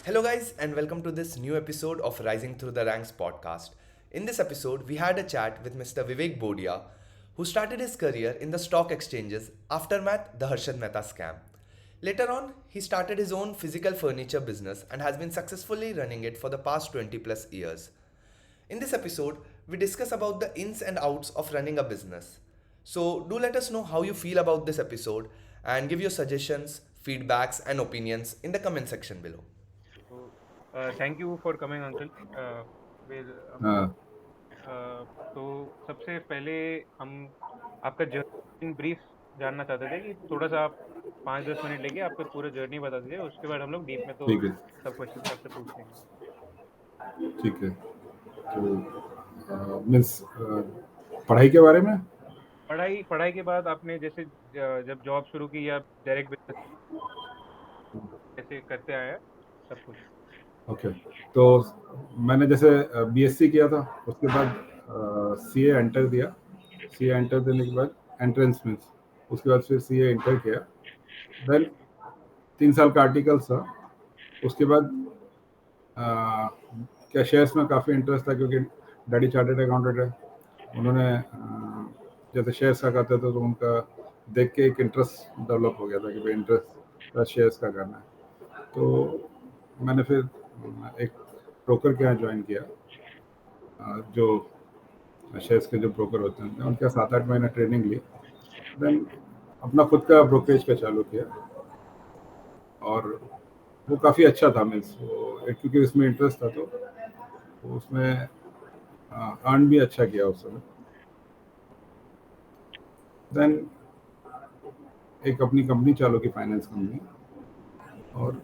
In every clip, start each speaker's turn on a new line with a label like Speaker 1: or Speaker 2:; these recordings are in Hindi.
Speaker 1: Hello, guys, and welcome to this new episode of Rising Through the Ranks podcast. In this episode, we had a chat with Mr. Vivek Bodia, who started his career in the stock exchanges aftermath the Harshad Mehta scam. Later on, he started his own physical furniture business and has been successfully running it for the past 20 plus years. In this episode, we discuss about the ins and outs of running a business. So, do let us know how you feel about this episode and give your suggestions, feedbacks, and opinions in the comment section below.
Speaker 2: So, thank you for coming, uncle. फिर हम लोग
Speaker 3: हाँ
Speaker 2: तो सबसे पहले हम आपका जर्नी इन ब्रीफ जानना चाहते थे कि थोड़ा सा आप 5-10 मिनट लेके आपका पूरा जर्नी बता दीजिए। उसके बाद हम लोग डीप में तो
Speaker 3: ठीक है
Speaker 2: सब क्वेश्चन आपसे पूछ लेंगे।
Speaker 3: ठीक है तो मीन्स पढ़ाई के बारे में।
Speaker 2: पढ़ाई पढ़ाई के बाद आपने जैसे जब जॉब शुरू की या डायरेक्ट बिजनेस कैसे करते आया सब कुछ।
Speaker 3: ओके तो मैंने जैसे बीएससी किया था, उसके बाद सीए एंटर दिया। सीए एंटर देने के बाद एंट्रेंस मीन्स उसके बाद फिर सीए एंटर किया। देन 3 साल का आर्टिकल्स था। उसके बाद क्या शेयर्स में काफ़ी इंटरेस्ट था, क्योंकि डैडी चार्टर्ड अकाउंटेंट है। उन्होंने जैसे शेयर्स का करते थे तो उनका देख के एक इंटरेस्ट डेवलप हो गया था कि भाई इंटरेस्ट शेयर्स का करना है। तो मैंने फिर एक ब्रोकर के यहाँ ज्वाइन किया। जो शेयर्स के जो ब्रोकर होते हैं उनके 7-8 महीने ट्रेनिंग ली। देन अपना खुद का ब्रोकरेज का चालू किया, और वो काफ़ी अच्छा था। मीन्स वो क्योंकि उसमें इंटरेस्ट था तो उसमें अर्न भी अच्छा किया उस समय। देन एक अपनी कंपनी चालू की, फाइनेंस कंपनी, और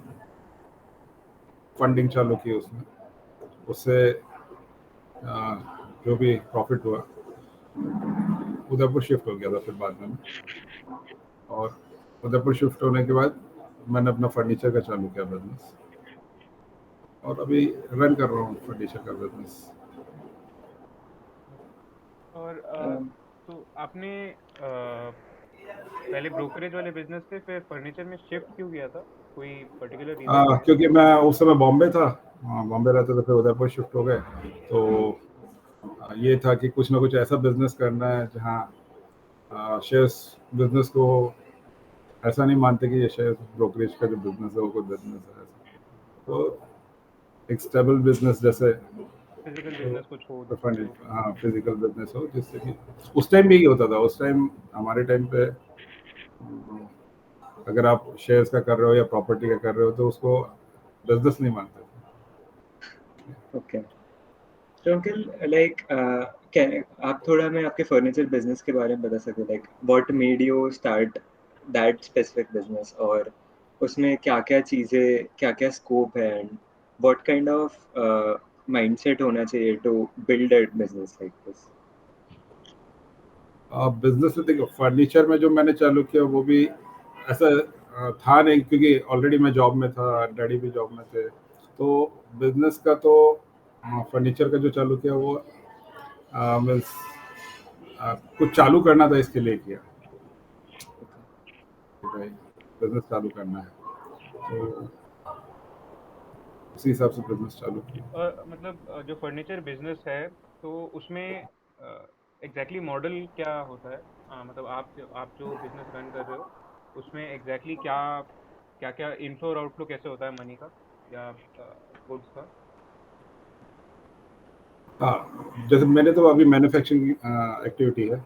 Speaker 3: फंडिंग चालू की उसमें। उससे जो भी प्रॉफिट हुआ उदयपुर शिफ्ट हो गया था फिर बाद में। और उदयपुर शिफ्ट होने के बाद मैंने अपना फर्नीचर का चालू किया बिजनेस, और अभी रन कर रहा हूँ फर्नीचर का बिजनेस।
Speaker 2: और तो आपने पहले ब्रोकरेज वाले बिजनेस से फिर फर्नीचर में शिफ्ट क्यों किया था? कोई पर्टिकुलर रीजन था?
Speaker 3: क्योंकि मैं उस समय बॉम्बे था। बॉम्बे रहते थे, फिर उदयपुर शिफ्ट हो गए। तो ये था कि कुछ ना कुछ ऐसा बिजनेस करना है जहाँ शेयर्स बिजनेस को ऐसा नहीं मानते कि ये शेयर ब्रोकरेज का जो बिजनेस है वो कोई बिजनेस है ऐसा। तो एक स्टेबल बिजनेस जैसे
Speaker 2: फिजिकल बिजनेस कुछ हो
Speaker 3: फंड,
Speaker 2: जो
Speaker 3: हाँ, फिजिकल बिजनेस हो, जिससे कि उस टाइम भी ये होता था। उस टाइम हमारे टाइम पे अगर आप शेयर्स का कर रहे हो या प्रॉपर्टी का कर रहे हो तो उसको बिजनेस नहीं मानते थे।
Speaker 4: ओके। तो अंकल लाइक क्या आप थोड़ा हमें आपके फर्नीचर बिजनेस के बारे में बता सकते, like what made you start that specific business, और उसमें क्या क्या चीज़ें, क्या क्या स्कोप है, and what kind of mindset होना चाहिए to build a business like this.
Speaker 3: Business में देखो, फर्नीचर में जो मैंने चालू किया वो भी ऐसा था नहीं, क्योंकि ऑलरेडी मैं जॉब में था, डैडी भी जॉब में थे। तो बिजनेस का तो फर्नीचर का जो चालू किया वो मीन्स कुछ चालू करना था, इसके लिए किया कि भाई बिजनेस चालू करना है, तो उसी हिसाब से बिजनेस चालू किया।
Speaker 2: मतलब जो फर्नीचर बिजनेस है तो उसमें एग्जैक्टली मॉडल क्या होता है? मतलब आप जो बिजनेस रन कर रहे हो उसमें एग्जैक्टली क्या क्या क्या इनफ्लो और आउटफ्लो कैसे होता है मनी का या गुड्स का?
Speaker 3: हाँ, जैसे मैंने तो अभी मैन्युफैक्चरिंग एक्टिविटी है।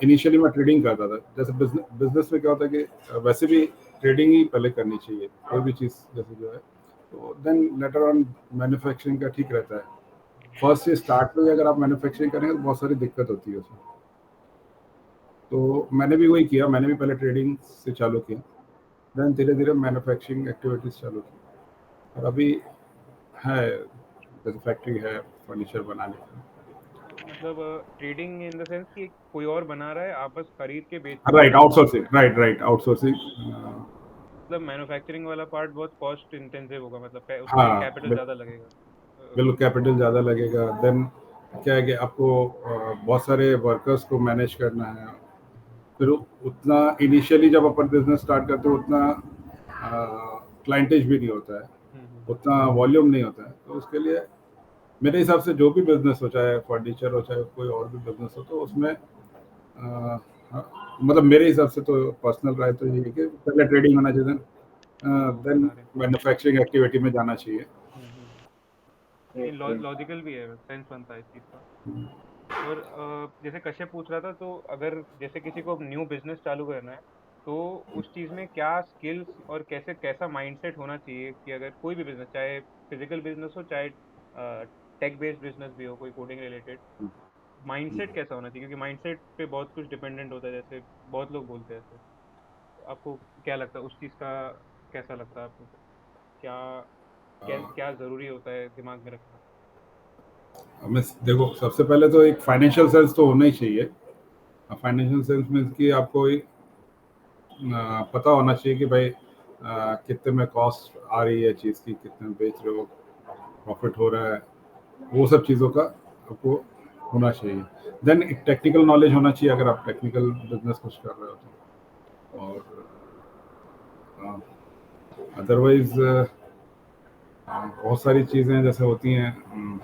Speaker 3: इनिशियली मैं ट्रेडिंग करता था। जैसे बिजनेस में क्या होता है कि वैसे भी ट्रेडिंग ही पहले करनी चाहिए, कोई भी चीज़ जैसे जो है। तो देन लेटर ऑन मैन्युफैक्चरिंग का ठीक रहता है। फर्स्ट से स्टार्ट में अगर आप मैन्युफैक्चरिंग करेंगे तो बहुत सारी दिक्कत होती है उसमें। तो मैंने भी वही किया, मैंने भी पहले ट्रेडिंग से चालू किया, देन धीरे धीरे मैन्युफैक्चरिंग एक्टिविटीज़ चालू की। और अभी है, जैसे फैक्ट्री है फर्नीचर बनाने की।
Speaker 2: मतलब ट्रेडिंग इन द सेंस कि कोई और बना रहा है, आप बस खरीद के बेच रहे हो।
Speaker 3: Right, outsourcing, right right, outsourcing.
Speaker 2: मतलब मैन्युफैक्चरिंग वाला पार्ट बहुत कॉस्ट इंटेंसिव होगा, मतलब उसमें
Speaker 3: हाँ,
Speaker 2: कैपिटल ज़्यादा लगेगा।
Speaker 3: बिल्कुल कैपिटल ज़्यादा लगेगा। देन क्या है कि आपको बहुत सारे वर्कर्स को मैनेज करना है। फिर उतना इनिशियली जब अपन बिजनेस स्टार्ट करते हो उतना क्लाइंटेज भी नहीं होता है। उतना वॉल्यूम नहीं होता है, तो उसके लिए मेरे हिसाब से जो भी बिजनेस हो, चाहे फर्नीचर हो, चाहे कोई और भी बिजनेस हो, तो उसमें मतलब मेरे हिसाब से तो पर्सनल राय तो ये है कि पहले ट्रेडिंग होना चाहिए, देन मैन्युफैक्चरिंग एक्टिविटी में जाना चाहिए।
Speaker 2: ये लॉजिकल भी है, सेंस बनता है इस चीज़ का। और जैसे कश्यप पूछ रहा था, तो अगर जैसे किसी को न्यू बिजनेस चालू करना है, तो उस चीज़ में क्या स्किल्स और कैसा माइंडसेट होना चाहिए कि अगर कोई भी बिजनेस, चाहे फिजिकल बिजनेस हो, चाहे टेक बेस्ड बिजनेस भी हो, कोई कोडिंग रिलेटेड, माइंडसेट कैसा होना चाहिए? क्योंकि माइंडसेट पे बहुत कुछ डिपेंडेंट होता है, जैसे बहुत लोग बोलते हैं ऐसे। आपको क्या लगता है उस चीज़ का? कैसा लगता है आपको? क्या क्या ज़रूरी होता है दिमाग में रखना?
Speaker 3: हमें देखो, सबसे पहले तो एक फाइनेंशियल सेंस तो होना ही चाहिए। फाइनेंशियल सेंस मीन्स कि आपको एक पता होना चाहिए कि भाई कितने में कॉस्ट आ रही है चीज़ की, कितने में बेच रहे हो, प्रॉफिट हो रहा है, वो सब चीज़ों का आपको होना चाहिए। देन एक टेक्निकल नॉलेज होना चाहिए अगर आप टेक्निकल बिजनेस कुछ कर रहे हो तो। और अदरवाइज बहुत सारी चीज़ें जैसे होती हैं,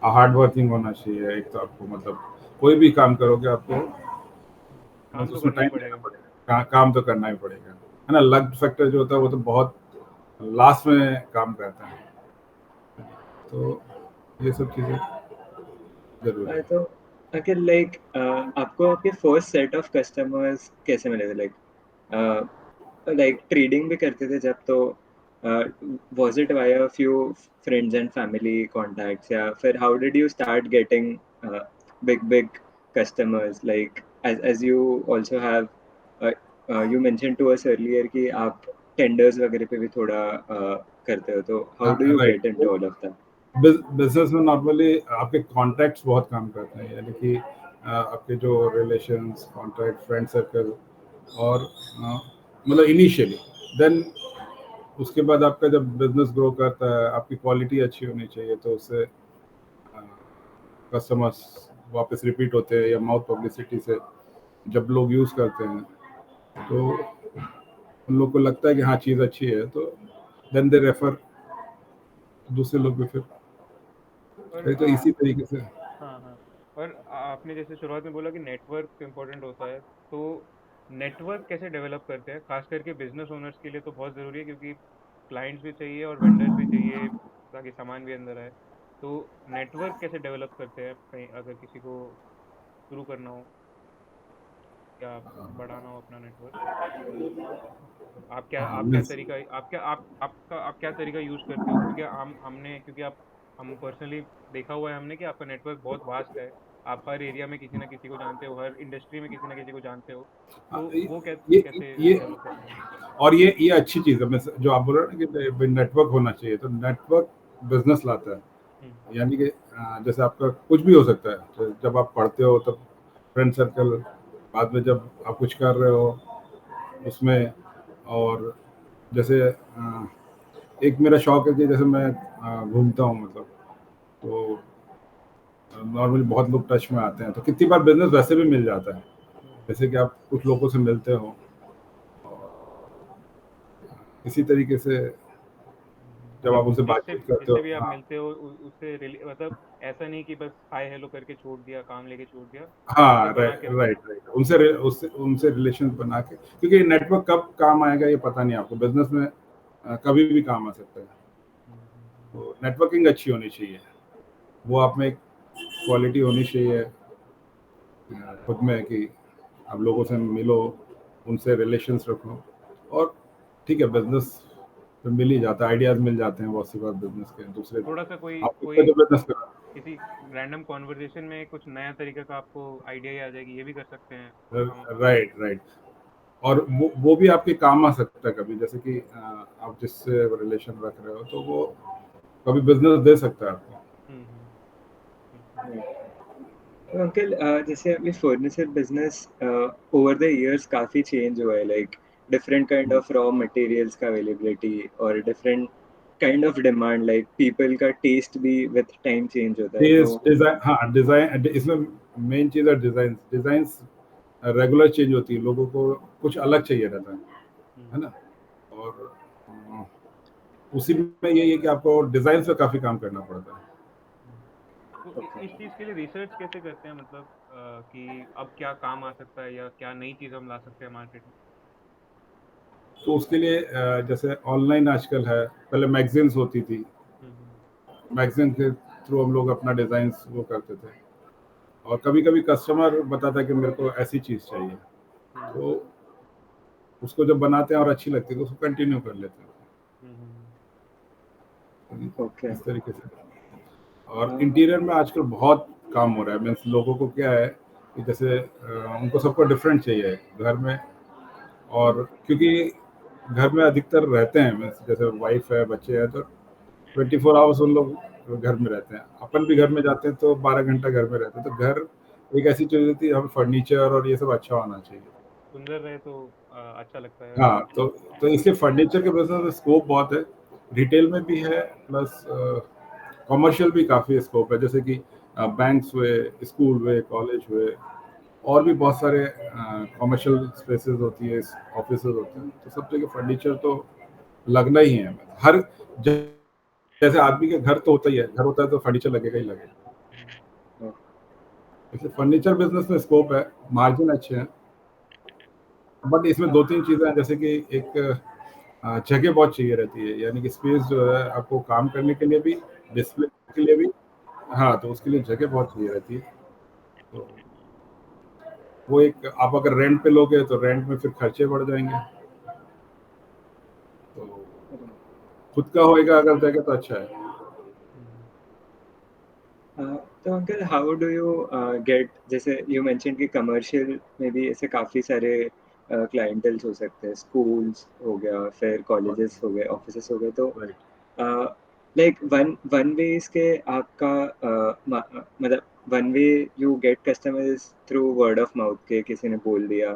Speaker 3: हार्ड वर्किंग होना चाहिए। एक तो आपको मतलब कोई भी काम करोगे आपको
Speaker 2: काम
Speaker 3: बस
Speaker 2: तो
Speaker 3: उसमें
Speaker 2: करना ही
Speaker 3: टाइम देना
Speaker 2: पड़ेगा।
Speaker 3: पड़ेगा, काम तो करना ही पड़ेगा, है ना। लक फैक्टर जो होता है वो तो बहुत लास्ट में काम करता है, तो ये सब चीज़ें जरूरी है।
Speaker 4: तो अगर लाइक आपको आपके फर्स्ट सेट ऑफ कस्टमर्स कैसे मिले थे? लाइक ट्रेडिंग भी करते थे जब, तो was it via a few friends and family contacts, या फिर how did you start getting big customers, like as you also have you mentioned to us earlier कि आप टेंडर्स वगैरह पे भी थोड़ा करते हो, तो how do you
Speaker 3: right,
Speaker 4: get into all of that?
Speaker 3: Business में नॉर्मली आपके कॉन्टैक्ट्स बहुत काम करते हैं, यानी कि आपके जो रिलेशंस, कॉन्टैक्ट, फ्रेंड सर्कल, और मतलब इनिशियली, देन उसके बाद आपका जब बिजनेस ग्रो करता है, आपकी क्वालिटी अच्छी होनी चाहिए, तो उससे कस्टमर्स वापस रिपीट होते हैं, या माउथ पब्लिसिटी से जब लोग यूज़ करते हैं तो उन लोग को लगता है कि हाँ चीज़ अच्छी है, तो देन दे रेफर दूसरे लोग भी फिर।
Speaker 2: और
Speaker 3: तो इसी तरीके से
Speaker 2: हाँ हाँ। और आपने जैसे शुरुआत में बोला कि नेटवर्क इम्पोर्टेंट होता है, तो नेटवर्क कैसे डेवलप करते हैं? खास करके बिजनेस ओनर्स के लिए तो बहुत ज़रूरी है, क्योंकि क्लाइंट्स भी चाहिए और वेंडर्स भी चाहिए ताकि सामान भी अंदर आए। तो नेटवर्क कैसे डेवलप करते हैं कहीं अगर किसी को शुरू करना हो या बढ़ाना हो अपना नेटवर्क? आप क्या
Speaker 3: मीन्स
Speaker 2: तरीका आप क्या आप क्या तरीका यूज करते हो? क्योंकि हम पर्सनली देखा हुआ है हमने कि आपका नेटवर्क बहुत वास्ट है। आप हर एरिया में किसी ना किसी को जानते हो, हर इंडस्ट्री में किसी ना किसी को जानते हो। तो वो कैसे
Speaker 3: ये
Speaker 2: डेवलप करते हैं?
Speaker 3: और ये अच्छी चीज़ है। मैं जो आप बोल रहे हैं ना कि नेटवर्क होना चाहिए, तो नेटवर्क बिजनेस लाता है।
Speaker 2: हम्म।
Speaker 3: यानी कि जैसे आपका कुछ भी हो सकता है, तो जब आप पढ़ते हो तब फ्रेंड सर्कल, बाद में जब आप कुछ कर रहे हो उसमें, और जैसे एक मेरा शौक है कि जैसे मैं घूमता हूँ, मतलब तो नॉर्मली बहुत लोग टच में आते हैं, तो कितनी बार बिजनेस वैसे भी मिल जाता है, जैसे कि आप कुछ लोगों से मिलते हो, इसी तरीके से जब आप
Speaker 2: मतलब
Speaker 3: उनसे बातचीत करते हो।
Speaker 2: जिससे भी आप
Speaker 3: हाँ,
Speaker 2: मिलते हो उससे मतलब ऐसा नहीं कि बस हाय हेलो करके छोड़ दिया, काम लेके छोड़ दिया। उससे
Speaker 3: हाँ,
Speaker 2: बना
Speaker 3: राइट
Speaker 2: के रखो।
Speaker 3: राइट राइट, उनसे रिलेशन बना के, क्योंकि नेटवर्क कब काम आएगा ये पता नहीं आपको, बिजनेस में कभी भी काम आ सकता है। तो नेटवर्किंग अच्छी होनी चाहिए, वो आप में एक क्वालिटी होनी चाहिए खुद में, कि आप लोगों से मिलो, उनसे रिलेशंस रखो, और ठीक है, बिजनेस तो मिल ही जाता है, आइडियाज मिल जाते हैं बहुत सी बार बिजनेस के दूसरे।
Speaker 2: थोड़ा सा कोई
Speaker 3: आप खुद का
Speaker 2: कोई
Speaker 3: जो बिजनेस कर
Speaker 2: किसी रैंडम कॉन्वर्जेशन में कुछ नया तरीका का आपको आइडिया ही आ जाएगी, ये भी कर सकते हैं हम।
Speaker 3: राइट राइट, और वो भी आपके काम आ सकता है कभी, जैसे कि आप जिससे रिलेशन रख रहे हो, तो वो कभी बिजनेस दे सकता है आपको।
Speaker 2: हम्म हम्म
Speaker 4: तो अंकल जैसे अभी furniture business over the years काफी चेंज हुआ है, like different kind of raw materials का अवेलेबिलिटी और different kind of demand, like people का टेस्ट भी विद टाइम चेंज होता है, तो
Speaker 3: डिजाइन, हाँ डिजाइन, इसमें मेन चीज़ है डिजाइन। डिजाइन रेगुलर चेंज होती है, लोगों को कुछ अलग चाहिए रहता है
Speaker 2: हम्म
Speaker 3: ना। और उसी में यही है कि आपको डिजाइन पे काफी काम करना पड़ता है।
Speaker 2: तो
Speaker 4: Okay.
Speaker 2: इस चीज़ के लिए रिसर्च कैसे करते हैं, मतलब कि अब क्या काम आ सकता है या क्या नई चीज़ हम ला सकते हैं मार्केट में?
Speaker 3: तो उसके लिए जैसे ऑनलाइन आजकल है, पहले मैगजीन्स होती थी,
Speaker 2: हम्म,
Speaker 3: मैगजीन के थ्रू हम लोग अपना डिजाइन वो करते थे, और कभी कभी कस्टमर बताता है कि मेरे को ऐसी चीज चाहिए,
Speaker 2: हम्म,
Speaker 3: तो उसको जब बनाते हैं और अच्छी लगती है तो उसको कंटिन्यू कर लेते
Speaker 2: हम्म,
Speaker 3: हैं
Speaker 4: Okay.
Speaker 3: इस तरीके से। और
Speaker 4: Uh,
Speaker 3: इंटीरियर में आजकल बहुत काम हो रहा है, मीन्स लोगों को क्या है कि जैसे उनको सबको डिफरेंट चाहिए घर में, और क्योंकि घर में अधिकतर रहते हैं, मीन्स जैसे वाइफ है, बच्चे हैं, तो 24 आवर्स उन लोग घर में रहते हैं, अपन भी घर में जाते हैं तो 12 घंटा घर में रहते हैं, तो घर एक ऐसी चीज होती है, हमें फर्नीचर और ये सब अच्छा होना चाहिए।
Speaker 2: सुंदर रहे तो अच्छा लगता है।
Speaker 3: हाँ, तो इसलिए फर्नीचर के बिजनेस में स्कोप बहुत है, रिटेल में भी है, प्लस कमर्शियल भी काफ़ी स्कोप है, जैसे कि बैंक्स हुए, स्कूल हुए, कॉलेज हुए, और भी बहुत सारे कमर्शियल स्पेसेस होती है, ऑफिस होते हैं, तो सब जगह फर्नीचर तो लगना ही है। हर ज- जैसे आदमी के घर तो होता ही है, घर होता है तो फर्नीचर लगेगा ही लगेगा।
Speaker 4: oh,
Speaker 3: इसलिए फर्नीचर बिजनेस में स्कोप है, मार्जिन अच्छे हैं, बट इसमें दो तीन चीज़ें हैं, जैसे कि एक जगह बहुत चाहिए रहती है, यानी कि स्पेस जो है आपको काम करने के लिए भी, डिस्प्ले के लिए भी। हाँ, तो उसके लिए जगह बहुत चाहिए रहती है, तो वो एक, आप अगर रेंट पे लोगे तो रेंट में फिर खर्चे बढ़ जाएंगे, तो
Speaker 4: right.
Speaker 3: खुद का होएगा अगर जगह तो अच्छा है।
Speaker 2: हम्म,
Speaker 4: तो uncle how do you get, जैसे यू मेंशन कि कमर्शियल में भी ऐसे काफ़ी सारे क्लाइंटल्स हो सकते हैं, स्कूल्स हो गया, फिर कॉलेजेस हो गए, ऑफिसेस हो गए, तो
Speaker 3: right.
Speaker 4: Like one one way इसके आपका मतलब one way you get customers through word of mouth के किसी ने बोल दिया,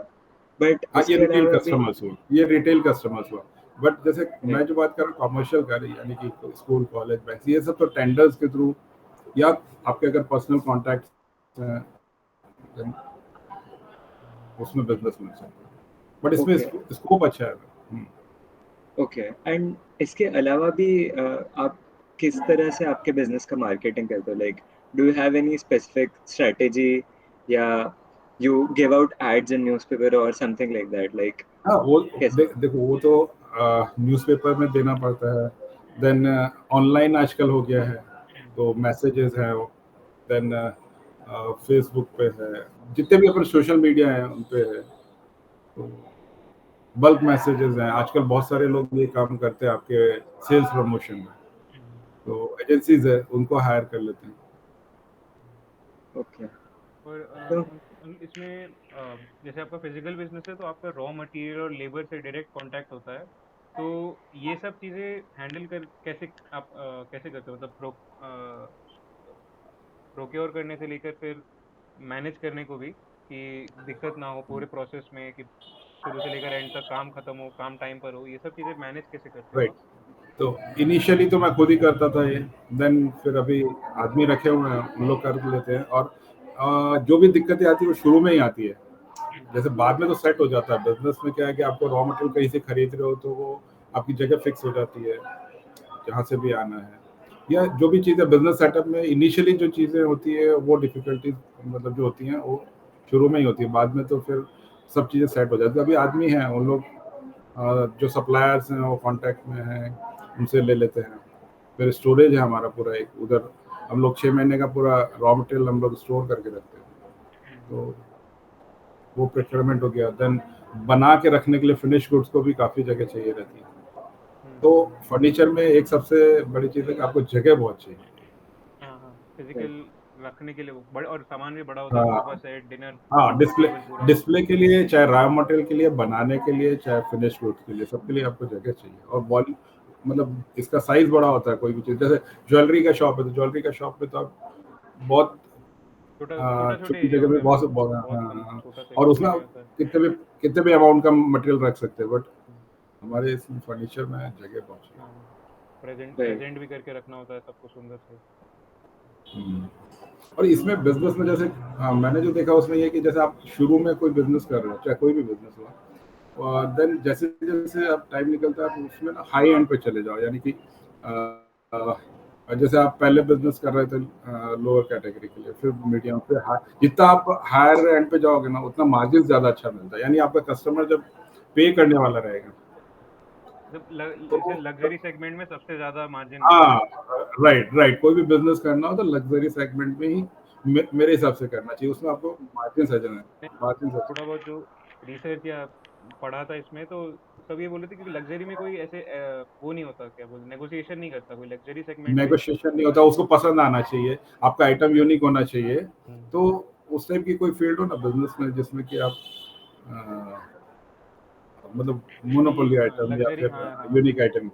Speaker 4: बट
Speaker 3: हाँ, ये
Speaker 4: उसके
Speaker 3: रिटेल
Speaker 4: अलावा भी।
Speaker 3: कस्टमर्स हुआ, ये रिटेल कस्टमर्स हुआ, बट जैसे
Speaker 4: राइट।
Speaker 3: मैं जो बात कर रहा हूँ कमर्शियल का, यानी कि स्कूल, कॉलेज, बैंक, ये सब तो टेंडर्स के थ्रू, या आपके अगर पर्सनल कॉन्टैक्ट हैं, then उसमें बिजनेस मिल सकता है, बट इसमें
Speaker 4: ओके।
Speaker 3: स्कोप अच्छा है। हम्म।
Speaker 4: ओके, एंड इसके अलावा भी आप किस तरह से आपके बिजनेस का मार्केटिंग करते हो, like do you have any specific strategy, या you give out ads in newspaper और समथिंग लाइक दैट, लाइक
Speaker 3: हाँ, वो
Speaker 4: कैसे?
Speaker 3: देखो, वो तो न्यूज़पेपर में देना पड़ता है, देन ऑनलाइन आजकल हो गया है, तो मैसेजेस हैं, देन फेसबुक पे है, जितने भी अपन सोशल मीडिया हैं उन पे है, तो बल्क मैसेजेस हैं, आजकल बहुत सारे लोग ये काम करते हैं आपके सेल्स प्रमोशन में, तो एजेंसीज है उनको हायर कर लेते हैं।
Speaker 4: ओके।
Speaker 2: और
Speaker 4: तो
Speaker 2: इसमें जैसे आपका फिजिकल बिजनेस है तो आपका रॉ मटेरियल और लेबर से डायरेक्ट कांटेक्ट होता है, तो ये सब चीज़ें हैंडल कर कैसे आप कैसे करते हो, मतलब प्रोक्योर करने से लेकर फिर मैनेज करने को भी, कि दिक्कत ना हो पूरे प्रोसेस में, कि शुरू से लेकर एंड तक काम खत्म हो, काम टाइम पर हो, ये सब चीज़ें मैनेज कैसे करते हो
Speaker 3: राइट,
Speaker 2: आप?
Speaker 3: तो इनिशियली तो मैं खुद ही करता था ये, देन फिर अभी आदमी रखे हुए हैं, उन लोग कर लेते हैं, और जो भी दिक्कतें आती है वो शुरू में ही आती है, जैसे बाद में तो सेट हो जाता है। बिजनेस में क्या है कि आपको रॉ मटेरियल कहीं से खरीद रहे हो तो वो आपकी जगह फिक्स हो जाती है, जहाँ से भी आना है, या जो भी चीज़ें बिजनेस सेटअप में इनिशियली जो चीज़ें होती है वो डिफिकल्टीज, मतलब जो होती हैं वो शुरू में ही होती है, बाद में तो फिर सब चीज़ें सेट हो जाती है। अभी आदमी हैं उन लोग, जो सप्लायर्स हैं वो कांटेक्ट में हैं, उनसे ले लेते हैं, फिर स्टोरेज है हमारा पूरा एक उधर, हम लोग 6 महीने का पूरा रॉ मटेरियल हम लोग स्टोर करके रखते हैं, तो वो प्रोक्योरमेंट हो गया, देन बना के रखने के लिए फिनिश गुड्स को भी काफ़ी जगह चाहिए रहती है, तो फर्नीचर में एक सबसे बड़ी चीज़ है कि आपको जगह बहुत चाहिए।
Speaker 2: हाँ हाँ,
Speaker 4: राइट।
Speaker 2: फिजिकल रखने के लिए वो बड़े, और सामान भी बड़ा होता है, सोफा
Speaker 3: हाँ,
Speaker 2: सेट, डिनर
Speaker 3: हाँ, डिस्प्ले
Speaker 2: टेबल पूरा।
Speaker 3: डिस्प्ले के लिए, चाहे रॉ मटेरियल के लिए, बनाने के लिए, चाहे फिनिश गुड्स के लिए, सबके लिए आपको जगह चाहिए, और वॉल, मतलब इसका साइज बड़ा होता है, कोई भी चीज़, जैसे ज्वेलरी का शॉप है तो ज्वेलरी का शॉप में तो आप बहुत
Speaker 2: छोटा छोटा छोटे
Speaker 3: छोटी
Speaker 2: एरिया
Speaker 3: जगह
Speaker 2: होता
Speaker 3: में
Speaker 2: है,
Speaker 3: बहुत
Speaker 2: मतलब
Speaker 3: बहुत,
Speaker 2: बहुत कम
Speaker 3: हाँ,
Speaker 2: छोटा सा
Speaker 3: और उसमें
Speaker 2: एरिया
Speaker 3: आप
Speaker 2: होता है।
Speaker 3: कितने भी अमाउंट का मटेरियल रख सकते हैं, बट हमारे इसमें फर्नीचर में जगह बहुत चाहिए।
Speaker 2: हाँ, प्रेजेंट
Speaker 4: राइट।
Speaker 2: प्रेजेंट भी करके रखना होता है सबको सुंदर से।
Speaker 3: हम्म। और इसमें बिजनेस में जैसे मैंने जो देखा उसमें ये है कि जैसे आप शुरू में कोई बिजनेस कर रहे हो, चाहे कोई भी बिजनेस हो, देन जैसे जैसे आप टाइम निकलता है आप उसमें ना हाई एंड पे चले जाओ, यानी कि जैसे आप पहले बिजनेस कर रहे थे लोअर कैटेगरी के लिए, फिर मीडियम, फिर हाई, जितना आप हायर एंड पे जाओगे ना उतना मार्जिन ज्यादा अच्छा मिलता है, यानी आपका कस्टमर जब पे करने वाला रहेगा
Speaker 2: जैसे लग्जरी सेगमेंट में सबसे ज्यादा मार्जिन मिलता
Speaker 3: हाँ,
Speaker 2: है।
Speaker 3: राइट राइट, कोई भी बिजनेस करना हो तो लग्जरी सेगमेंट में ही मेरे हिसाब से करना चाहिए, उसमें आपको मार्जिन सजना है, मार्जिन
Speaker 2: थोड़ा बहुत जो रिसर्च या पढ़ा था इसमें, तो सब ये बोल रहे थे क्योंकि लग्जरी में कोई ऐसे वो नहीं होता, क्या बोलते, नेगोशिएशन नहीं करता कोई लग्जरी सेगमेंट में।
Speaker 3: नेगोशिएशन नहीं होता, उसको पसंद आना चाहिए, आपका आइटम यूनिक होना चाहिए। तो उस टाइप की कोई फील्ड हो ना बिजनेस में जिसमें कि आप मतलब मोनोपोली आइटम या
Speaker 2: लग्जरी,
Speaker 3: फिर
Speaker 2: हाँ हाँ,
Speaker 3: यूनिक आइटम,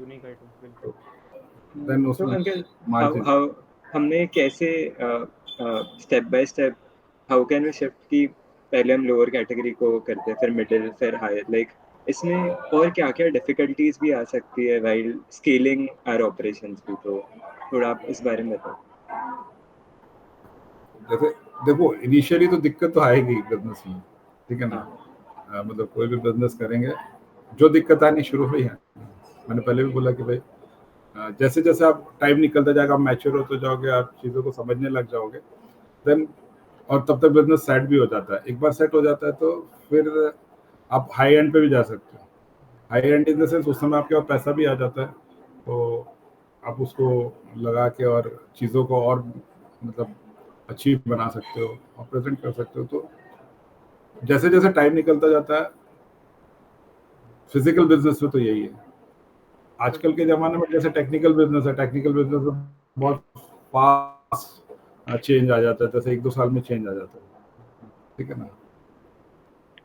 Speaker 2: यूनिक आइटम बिल्कुल।
Speaker 3: देन
Speaker 4: तो
Speaker 3: उसमें
Speaker 4: अंकल, हाउ
Speaker 3: मार्जिन।
Speaker 4: हाउ हमने कैसे step by step how can we shift कि पहले हम लोअर कैटेगरी को करते हैं, फिर मिडिल, फिर हायर, लाइक इसमें और क्या क्या डिफिकल्टीज भी आ सकती है वाइल स्केलिंग आवर ऑपरेशंस भी, तो थोड़ा आप इस बारे में बताओ।
Speaker 3: जैसे देखो, इनिशियली तो दिक्कत तो आएगी बिजनेस में, ठीक है ना।
Speaker 4: हाँ
Speaker 3: मतलब कोई भी बिजनेस करेंगे, जो दिक्कत आनी शुरू हुई है, मैंने पहले भी बोला कि भाई जैसे जैसे आप टाइम निकलता जाएगा, आप मैच्योर होते जाओगे, आप चीज़ों को समझने लग जाओगे, देन और तब तक बिजनेस सेट भी हो जाता है। एक बार सेट हो जाता है तो फिर आप हाई एंड पे भी जा सकते हो। High and in the sense उस समय आपके पास पैसा भी आ जाता है, तो आप उसको लगा के और चीज़ों को और मतलब अच्छी बना सकते हो और प्रेजेंट कर सकते हो। तो जैसे जैसे टाइम निकलता जाता है, फिजिकल बिजनेस में तो यही है। आजकल के ज़माने में जैसे टेक्निकल बिजनेस है, टेक्निकल बिजनेस में बहुत फास्ट चेंज आ जाता है, जैसे 1-2 साल में चेंज आ जाता है, ठीक है ना।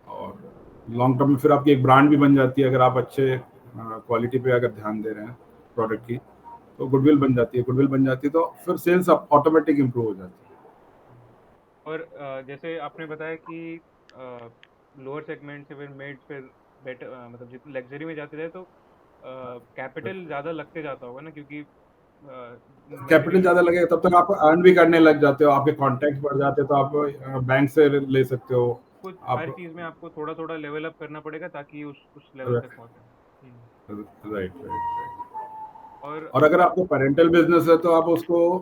Speaker 3: और लॉन्ग टर्म में फिर आपकी एक ब्रांड भी बन जाती है, अगर आप अच्छे क्वालिटी पे अगर ध्यान दे रहे हैं प्रोडक्ट की, तो गुडविल बन जाती है, गुडविल बन जाती है तो फिर सेल्स ऑटोमेटिक इम्प्रूव हो जाती है।
Speaker 2: और जैसे आपने बताया कि लोअर सेगमेंट से फिर मिड, फिर बेटर, मतलब जितने लग्जरी में जाते रहे तो कैपिटल ज़्यादा लगते जाता होगा ना, क्योंकि
Speaker 3: कैपिटल
Speaker 2: लग्जरी
Speaker 3: ज़्यादा लगेगा तब तक आप अर्न भी करने लग जाते हो, आपके कॉन्टैक्ट बढ़ जाते हैं, तो आप बैंक से ले सकते हो
Speaker 2: कुछ
Speaker 3: आप।
Speaker 2: हर चीज़ में आपको थोड़ा थोड़ा लेवल अप करना पड़ेगा ताकि उस लेवल तक पहुंचे।
Speaker 3: Right right.
Speaker 2: और
Speaker 3: और अगर आपको पेरेंटल बिजनेस है तो आप उसको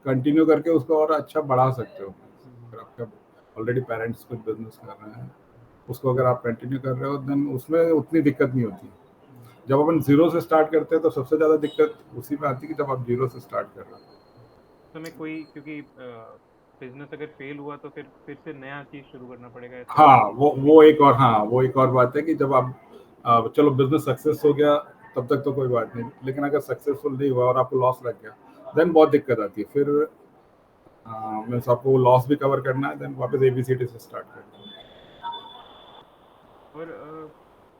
Speaker 3: कंटिन्यू करके उसको और अच्छा बढ़ा सकते हो। अगर आपका ऑलरेडी पेरेंट्स कुछ बिजनेस कर रहे हैं, उसको अगर आप कंटिन्यू कर रहे हो, देन उसमें उतनी दिक्कत नहीं होती। जब अपन जीरो से स्टार्ट करते हैं तो सबसे ज़्यादा दिक्कत उसी में आती है कि जब आप जीरो से स्टार्ट कर रहे हो।
Speaker 2: समय कोई, क्योंकि बिजनेस अगर फेल हुआ तो फिर से नया चीज़ शुरू करना पड़ेगा, ऐसा
Speaker 3: हाँ,
Speaker 2: भी।
Speaker 3: वो एक और, हाँ, वो एक और बात है कि जब आप चलो बिजनेस सक्सेस हो गया तब तक तो कोई बात नहीं, लेकिन अगर सक्सेसफुल नहीं हुआ और आपको लॉस लग गया, देन बहुत दिक्कत आती है। फिर मीन्स आपको लॉस भी कवर करना है, देन वापस एबीसीडी से स्टार्ट करना है।
Speaker 2: और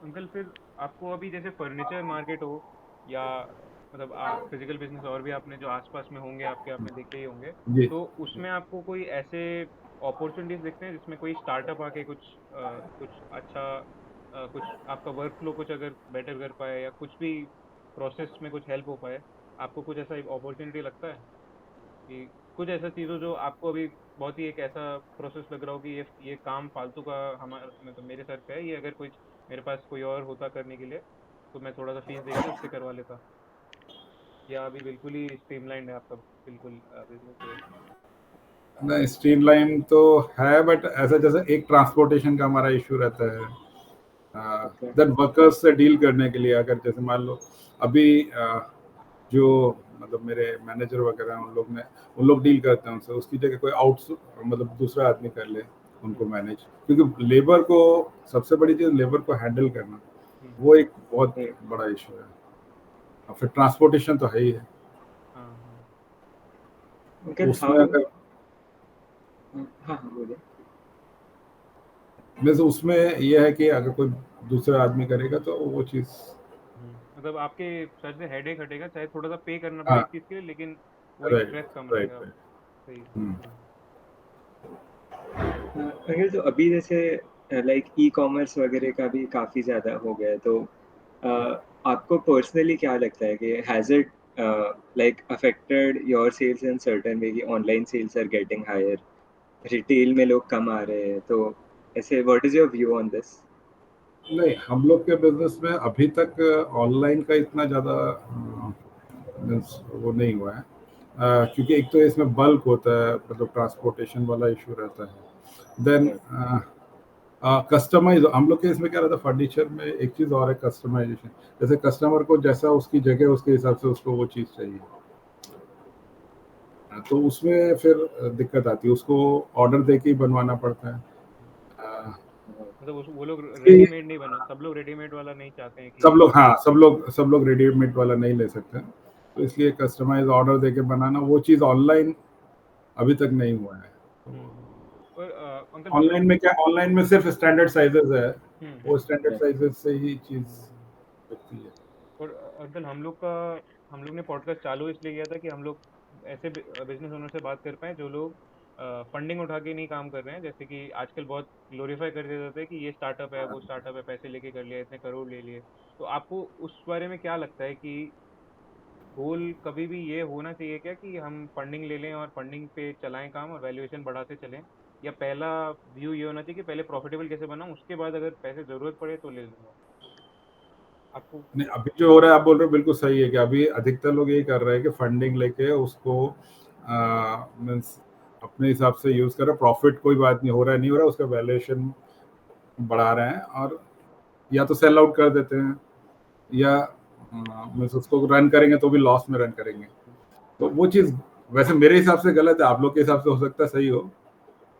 Speaker 2: अंकल, फिर आपको अभी जैसे फर्नीचर मार्केट हो या मतलब फिजिकल बिजनेस और भी आपने जो आसपास में होंगे आपके, आपने देखे ही होंगे,
Speaker 3: जी।
Speaker 2: तो उसमें आपको कोई ऐसे अपॉर्चुनिटीज दिखते हैं जिसमें कोई स्टार्टअप आके कुछ अच्छा, कुछ आपका वर्क फ्लो कुछ अगर बेटर कर पाए या कुछ भी प्रोसेस में कुछ हेल्प हो पाए, आपको कुछ ऐसा अपॉर्चुनिटी लगता है कि कुछ ऐसा चीज़ हो जो आपको अभी बहुत ही एक ऐसा प्रोसेस लग रहा हो कि ये काम फालतू का हमारे, मतलब मेरे सर पे है, ये अगर कुछ मेरे पास कोई और होता करने के लिए तो मैं थोड़ा सा फीस दे के उससे करवा लेता, या अभी बिल्कुल ही स्ट्रीमलाइंड है आपका बिल्कुल बिजनेस ये।
Speaker 3: नहीं, स्ट्रीम लाइन तो है, बट ऐसा जैसे एक ट्रांसपोर्टेशन का हमारा इशू रहता है,
Speaker 4: ओके।
Speaker 3: देन वर्कर्स से डील करने के लिए, अगर जैसे मान लो अभी जो मतलब मेरे मैनेजर वगैरह हैं, उन लोग डील करते हैं उनसे, उसकी जगह कोई मतलब दूसरा आदमी कर ले उनको मैनेज, क्योंकि लेबर को, सबसे बड़ी चीज़ लेबर को हैंडल करना, वो एक बहुत बड़ा इशू है। और फिर ट्रांसपोर्टेशन तो है ही है,
Speaker 2: हाँ हाँ।
Speaker 4: अंकल
Speaker 3: उसमें
Speaker 4: हाउ,
Speaker 3: अगर
Speaker 4: हाँ हाँ बोलिए।
Speaker 3: वैसे उसमें यह है कि अगर कोई दूसरा आदमी करेगा तो वो चीज़।
Speaker 2: मतलब आपके सर से हेडेक हटेगा, चाहे थोड़ा सा पे करना पड़े
Speaker 3: हाँ,
Speaker 2: इस चीज़ के लिए, लेकिन वही
Speaker 3: राइट
Speaker 2: स्ट्रेस कम
Speaker 3: राइट
Speaker 2: रहेगा।
Speaker 3: राइट।
Speaker 2: सही।
Speaker 3: हम्म।
Speaker 4: अंकल, तो अभी जैसे लाइक ई कॉमर्स वगैरह का भी काफ़ी ज़्यादा हो गया है, तो आपको पर्सनली क्या लगता है कि has it like affected your sales in certain way कि online sales are getting higher, retail में लोग कम आ रहे हैं, तो ऐसे what is your view on this?
Speaker 3: नहीं, हम लोग के बिजनेस में अभी तक ऑनलाइन का इतना ज़्यादा वो नहीं हुआ है, क्योंकि एक तो इसमें बल्क होता है, मतलब ट्रांसपोर्टेशन वाला इशू रहता है। देन कस्टमाइज हम लोग के इसमें क्या रहता है, फर्नीचर में एक चीज़ और है, कस्टमाइजेशन। जैसे कस्टमर को जैसा उसकी जगह उसके हिसाब से उसको वो चीज़ चाहिए, तो उसमें फिर दिक्कत आती है, उसको ऑर्डर दे के ही बनवाना पड़ता है। अ,
Speaker 2: मतलब वो लोग
Speaker 3: ये
Speaker 2: रेडीमेड नहीं बना, सब लोग रेडीमेड वाला नहीं चाहते हैं
Speaker 3: सब
Speaker 2: कि
Speaker 3: लोग, हाँ, सब लोग रेडीमेड वाला नहीं ले सकते हैं, तो इसलिए कस्टमाइज ऑर्डर दे के बनाना, वो चीज़ ऑनलाइन अभी तक नहीं हुआ है।
Speaker 2: और अंकल हम
Speaker 3: ऑनलाइन
Speaker 2: लोग
Speaker 3: में क्या, ऑनलाइन में सिर्फ स्टैंडर्ड साइजेस है, वो स्टैंडर्ड
Speaker 4: right.
Speaker 3: साइजेस से ही चीज़ होती है।
Speaker 2: और अंकल हम लोग ने पॉडकास्ट चालू इसलिए किया था कि हम लोग ऐसे बिजनेस ओनर से बात कर पाए जो लोग फंडिंग उठा के नहीं काम कर रहे हैं, जैसे कि आजकल बहुत ग्लोरीफाई कर देते थे कि ये स्टार्टअप है, वो स्टार्टअप है, पैसे लेके कर लिया, इतने करोड़ ले लिए। तो आपको उस बारे में क्या लगता है कि गोल कभी भी ये होना चाहिए क्या कि हम फंडिंग ले लें और फंडिंग पे चलाएं काम और वैल्यूएशन बढ़ाते चलें, या पहला व्यू ये होना चाहिए कि पहले प्रॉफिटेबल कैसे बनाऊं, उसके बाद अगर पैसे जरूरत पड़े तो ले लूंगा? आपको
Speaker 3: नहीं, अभी जो हो रहा है आप बोल रहे हो बिल्कुल सही है, कि अभी अधिकतर लोग यही कर रहे हैं कि फंडिंग लेके उसको मीन्स अपने हिसाब से यूज कर रहे हैं, प्रॉफिट कोई बात नहीं, हो रहा है नहीं हो रहा है, उसका वैल्यूएशन बढ़ा रहे हैं, और या तो सेल आउट कर देते हैं, या मीन्स उसको रन करेंगे तो भी लॉस में रन करेंगे। तो वो चीज़ वैसे मेरे हिसाब से गलत है, आप लोग के हिसाब से हो सकता है सही हो,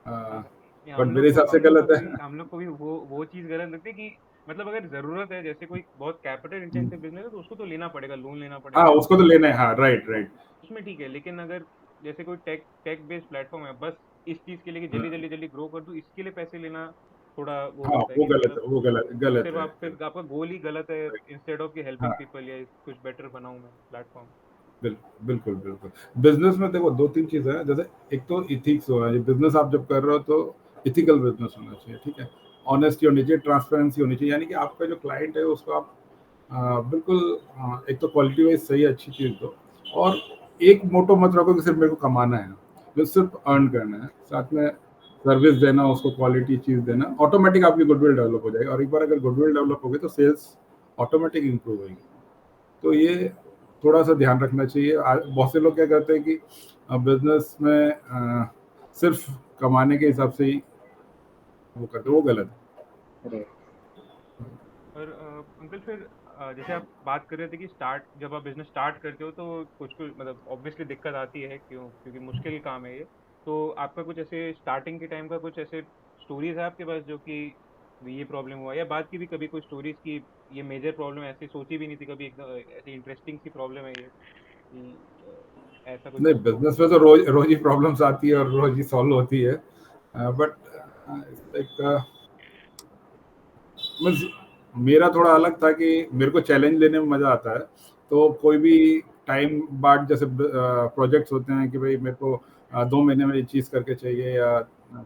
Speaker 2: नहीं,
Speaker 3: बट मेरे हिसाब से गलत है।
Speaker 2: हम लोग को भी वो चीज गलत लगती है कि मतलब अगर जरूरत है, जैसे कोई बहुत कैपिटल इंटेंसिव बिजनेस है तो उसको तो लेना पड़ेगा, लोन लेना
Speaker 3: हाँ,
Speaker 2: पड़ेगा,
Speaker 3: उसको तो लेना है, हाँ, राइट राइट।
Speaker 2: उसमें ठीक है। लेकिन अगर जैसे कोई टेक बेस्ड प्लेटफॉर्म है, बस इस चीज के लिए कि जल्दी जल्दी जल्दी ग्रो कर दूं, इसके लिए पैसे लेना थोड़ा वो
Speaker 3: हाँ,
Speaker 2: होता है
Speaker 3: वो
Speaker 2: कि
Speaker 3: गलत
Speaker 2: मतलब
Speaker 3: है, वो गलत गलत है।
Speaker 2: फिर आपका गोल ही गलत है, इंस्टेड ऑफ कि हेल्पिंग
Speaker 3: हाँ,
Speaker 2: पीपल या कुछ बेटर बनाऊं मैं प्लेटफॉर्म।
Speaker 3: बिल्कुल बिल्कुल। बिजनेस में देखो दो तीन चीज़ें हैं, जैसे एक तो इथिक्स होना चाहिए, बिजनेस आप जब कर रहे हो तो इथिकल बिजनेस होना चाहिए, ठीक है। ऑनेस्टी होनी चाहिए, ट्रांसपेरेंसी होनी चाहिए, यानी कि आपका जो क्लाइंट है उसको आप बिल्कुल एक तो क्वालिटी वाइज सही अच्छी चीज़ दो, और एक मोटो मत रखो कि सिर्फ मेरे को कमाना है, जो सिर्फ अर्न करना है, साथ में सर्विस देना, उसको क्वालिटी चीज़ देना, ऑटोमेटिक आपकी गुडविल डेवलप हो जाएगी, और एक बार अगर गुडविल डेवलप हो गई तो सेल्स ऑटोमेटिक इंप्रूव होगी। तो ये थोड़ा सा ध्यान रखना चाहिए। बहुत से लोग क्या करते हैं कि बिजनेस में सिर्फ कमाने के हिसाब से ही वो करते हैं, वो गलत है।
Speaker 4: Right.
Speaker 2: और अंकल फिर जैसे आप बात कर रहे थे कि जब आप बिजनेस स्टार्ट करते हो तो कुछ कुछ मतलब ऑब्वियसली दिक्कत आती है, क्योंकि मुश्किल काम है ये। तो आपका कुछ ऐसे स्टार्टिंग के टाइम का कुछ ऐसे स्टोरीज है आपके पास जो कि ये प्रॉब्लम हुआ, या बात की भी कभी कोई स्टोरीज की ये मेजर प्रॉब्लम ऐसी सोची भी नहीं थी कभी, एकदम ऐसी इंटरेस्टिंग सी प्रॉब्लम है ये कि ऐसा कुछ
Speaker 3: नहीं,
Speaker 2: आपको?
Speaker 3: बिजनेस में तो रोज रोज ही प्रॉब्लम्स आती है और रोज ही सॉल्व होती है, बट लाइक मीन्स मेरा थोड़ा अलग था कि मेरे को चैलेंज लेने में मज़ा आता है। तो कोई भी टाइम बाद जैसे प्रोजेक्ट्स होते हैं कि भाई मेरे को 2 महीने में ये चीज़ करके चाहिए, या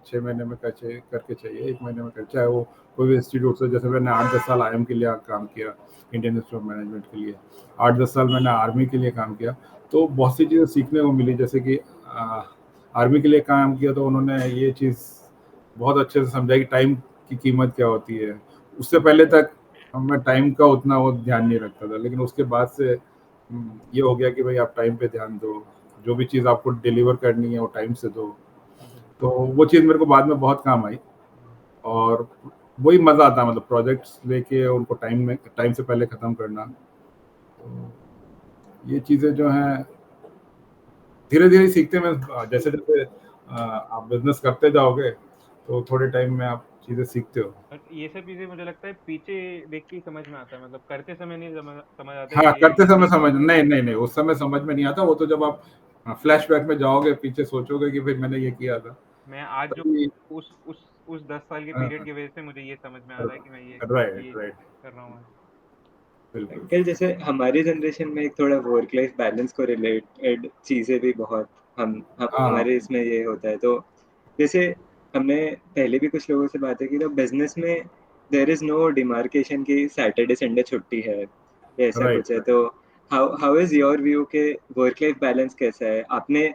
Speaker 3: 6 महीने में करके चाहिए, 1 महीने में कर, चाहे वो कोई भी इंस्टीट्यूट से, जैसे मैंने 8-10 साल IIM के लिए काम किया, इंडियन इंस्टीट्यूट ऑफ मैनेजमेंट के लिए, 8-10 साल मैंने आर्मी के लिए काम किया, तो बहुत सी चीज़ें सीखने को मिली। जैसे कि आर्मी के लिए काम किया तो उन्होंने ये चीज़ बहुत अच्छे से समझाई कि टाइम की कीमत क्या होती है। उससे पहले तक मैं टाइम का उतना वो ध्यान नहीं रखता था, लेकिन उसके बाद से ये हो गया कि भाई आप टाइम पे ध्यान दो, जो भी चीज़ आपको डिलीवर करनी है वो टाइम से दो। तो वो चीज़ मेरे को बाद में बहुत काम आई, और वही मज़ा आता है, मतलब प्रोजेक्ट्स लेके उनको टाइम से पहले ख़त्म करना। तो ये चीज़ें जो हैं धीरे धीरे सीखते में, जैसे जैसे आप बिजनेस करते जाओगे तो थोड़े टाइम में आप चीज़ें सीखते हो।
Speaker 2: और ये सब चीजें मुझे लगता है पीछे देख के ही समझ में आता है, मतलब करते समय नहीं समझ आता है
Speaker 3: हाँ,
Speaker 2: कि
Speaker 3: करते
Speaker 2: ये
Speaker 3: समय
Speaker 2: सही
Speaker 3: समझ,
Speaker 2: काम कर रहा
Speaker 3: नहीं
Speaker 2: हूँ।
Speaker 3: नहीं नहीं, उस समय समझ में नहीं आता, वो तो जब आप फ्लैशबैक में जाओगे पीछे सोचोगे कि भाई मैंने ये किया था,
Speaker 2: मैं आज जो
Speaker 3: तभी।
Speaker 2: उस 10 साल के पीरियड की वजह से मुझे ये समझ में आ रहा है कि मैं ये
Speaker 3: राइट राइट,
Speaker 2: कर रहा हूँ आज।
Speaker 3: बिल्कुल।
Speaker 4: कल जैसे हमारी जनरेशन में एक थोड़ा वर्क लाइफ बैलेंस को रिलेटेड चीज़ें भी बहुत हम
Speaker 3: हाँ,
Speaker 4: हमारे इसमें ये होता है। तो जैसे हमने पहले भी कुछ लोगों से बातें की, तो बिजनेस में देयर इज नो डिमार्केशन की सैटरडे संडे छुट्टी है या ऐसा
Speaker 3: राइट
Speaker 4: कुछ है।
Speaker 3: राइट।
Speaker 4: तो how how is your view के वर्क लाइफ बैलेंस कैसा है? आपने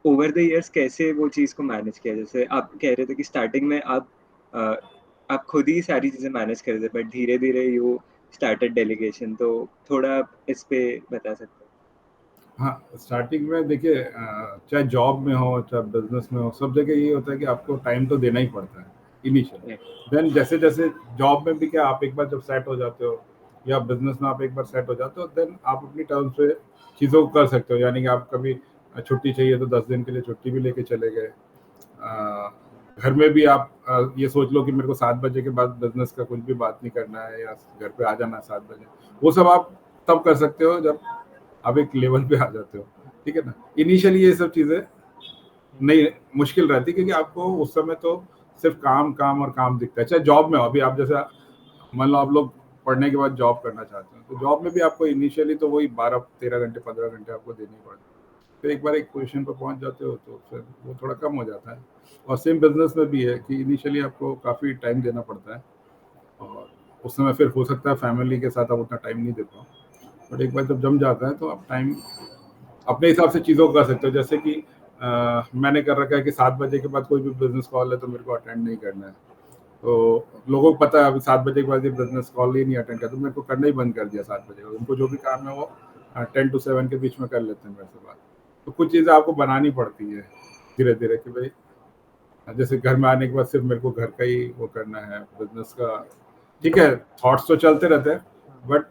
Speaker 4: ओवर द इयर्स कैसे वो चीज़ को मैनेज किया? जैसे आप कह रहे थे कि स्टार्टिंग में आप आप खुद ही सारी चीज़ें मैनेज कर रहे थे, बट धीरे धीरे यू स्टार्टेड डेलीगेशन, तो थोड़ा आप इस पे बता सकते हो?
Speaker 3: हाँ, स्टार्टिंग में देखिए चाहे जॉब में हो चाहे बिजनेस में हो, सब जगह ये होता है कि आपको टाइम तो देना ही पड़ता है इनिशियल।
Speaker 4: Right.
Speaker 3: देन जैसे जैसे जॉब में भी क्या, आप एक बार जब सेट हो जाते हो या बिजनेस में आप एक बार सेट हो जाते हो, देन आप अपनी टर्म्स पे चीज़ों को कर सकते हो। यानी कि आप कभी छुट्टी चाहिए तो 10 दिन के लिए छुट्टी भी लेके चले गए। घर में भी आप ये सोच लो कि मेरे को 7 बजे के बाद बिजनेस का कुछ भी बात नहीं करना है या घर पे आ जाना है 7 बजे, वो सब आप तब कर सकते हो जब आप एक लेवल पे आ जाते हो, ठीक है ना। इनिशियली ये सब चीज़ें नहीं मुश्किल रहती, क्योंकि आपको उस समय तो सिर्फ काम काम और काम दिखता है। चाहे जॉब में हो, अभी आप जैसे मान लो आप लोग पढ़ने के बाद जॉब करना चाहते हैं, तो जॉब में भी आपको इनिशियली तो वही 12-13 घंटे 15 घंटे आपको देने ही पड़ते हैं। फिर एक बार एक पोजीशन पर पहुंच जाते हो तो फिर वो थोड़ा कम हो जाता है। और सेम बिजनेस में भी है कि इनिशियली आपको काफ़ी टाइम देना पड़ता है, और उस समय फिर हो सकता है फैमिली के साथ आप उतना टाइम नहीं दे पाओ, बट एक बार जब जम जाता है तो आप टाइम अपने हिसाब से चीज़ों को कर सकते हो। जैसे कि मैंने कर रखा है कि 7 बजे के बाद कोई भी बिजनेस कॉल है तो मेरे को अटेंड नहीं करना है। तो लोगों को पता है अभी 7 बजे के बाद ये बिजनेस कॉल ही नहीं अटेंड करते, तो मेरे को करना ही बंद कर दिया 7 बजे। उनको जो भी काम है वो 10 to 7 के बीच में कर लेते हैं मेरे से बात। तो कुछ चीज़ें आपको बनानी पड़ती है धीरे धीरे कि भाई जैसे घर में आने के बाद सिर्फ मेरे को घर का ही वो करना है, बिजनेस का ठीक है, थॉट्स तो चलते रहते हैं, बट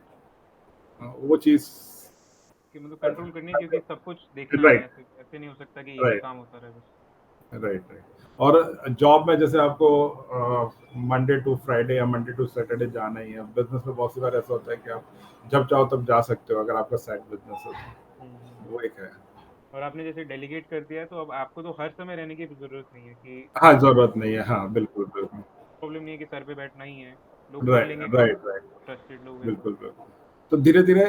Speaker 3: वो चीज़
Speaker 2: कि मतलब कंट्रोल करनी है, क्योंकि सब कुछ देखना है,
Speaker 3: राइट
Speaker 2: ऐसे ऐसे नहीं हो सकता कि एक ही
Speaker 3: राइट
Speaker 2: काम होता रहे बस।
Speaker 3: Right right. और जॉब में जैसे आपको मंडे टू फ्राइडे या मंडे टू सैटरडे जाना ही है। बिजनेस में बहुत सी बार ऐसा होता है कि आप जब चाहो तब जा सकते हो, अगर आपका साइड बिजनेस हो तो वो एक है।
Speaker 2: और आपने जैसे डेलीगेट कर दिया, तो अब आपको तो हर समय रहने की भी जरूरत नहीं है कि
Speaker 3: हाँ, जरूरत नहीं है। हाँ, बिल्कुल बिल्कुल।
Speaker 2: प्रॉब्लम नहीं है कि सर पे बैठना ही है, लोग कर
Speaker 3: राइट
Speaker 2: लेंगे काम,
Speaker 3: राइट राइट,
Speaker 2: ट्रस्टेड लोग हैं तो।
Speaker 3: बिल्कुल बिल्कुल। तो धीरे धीरे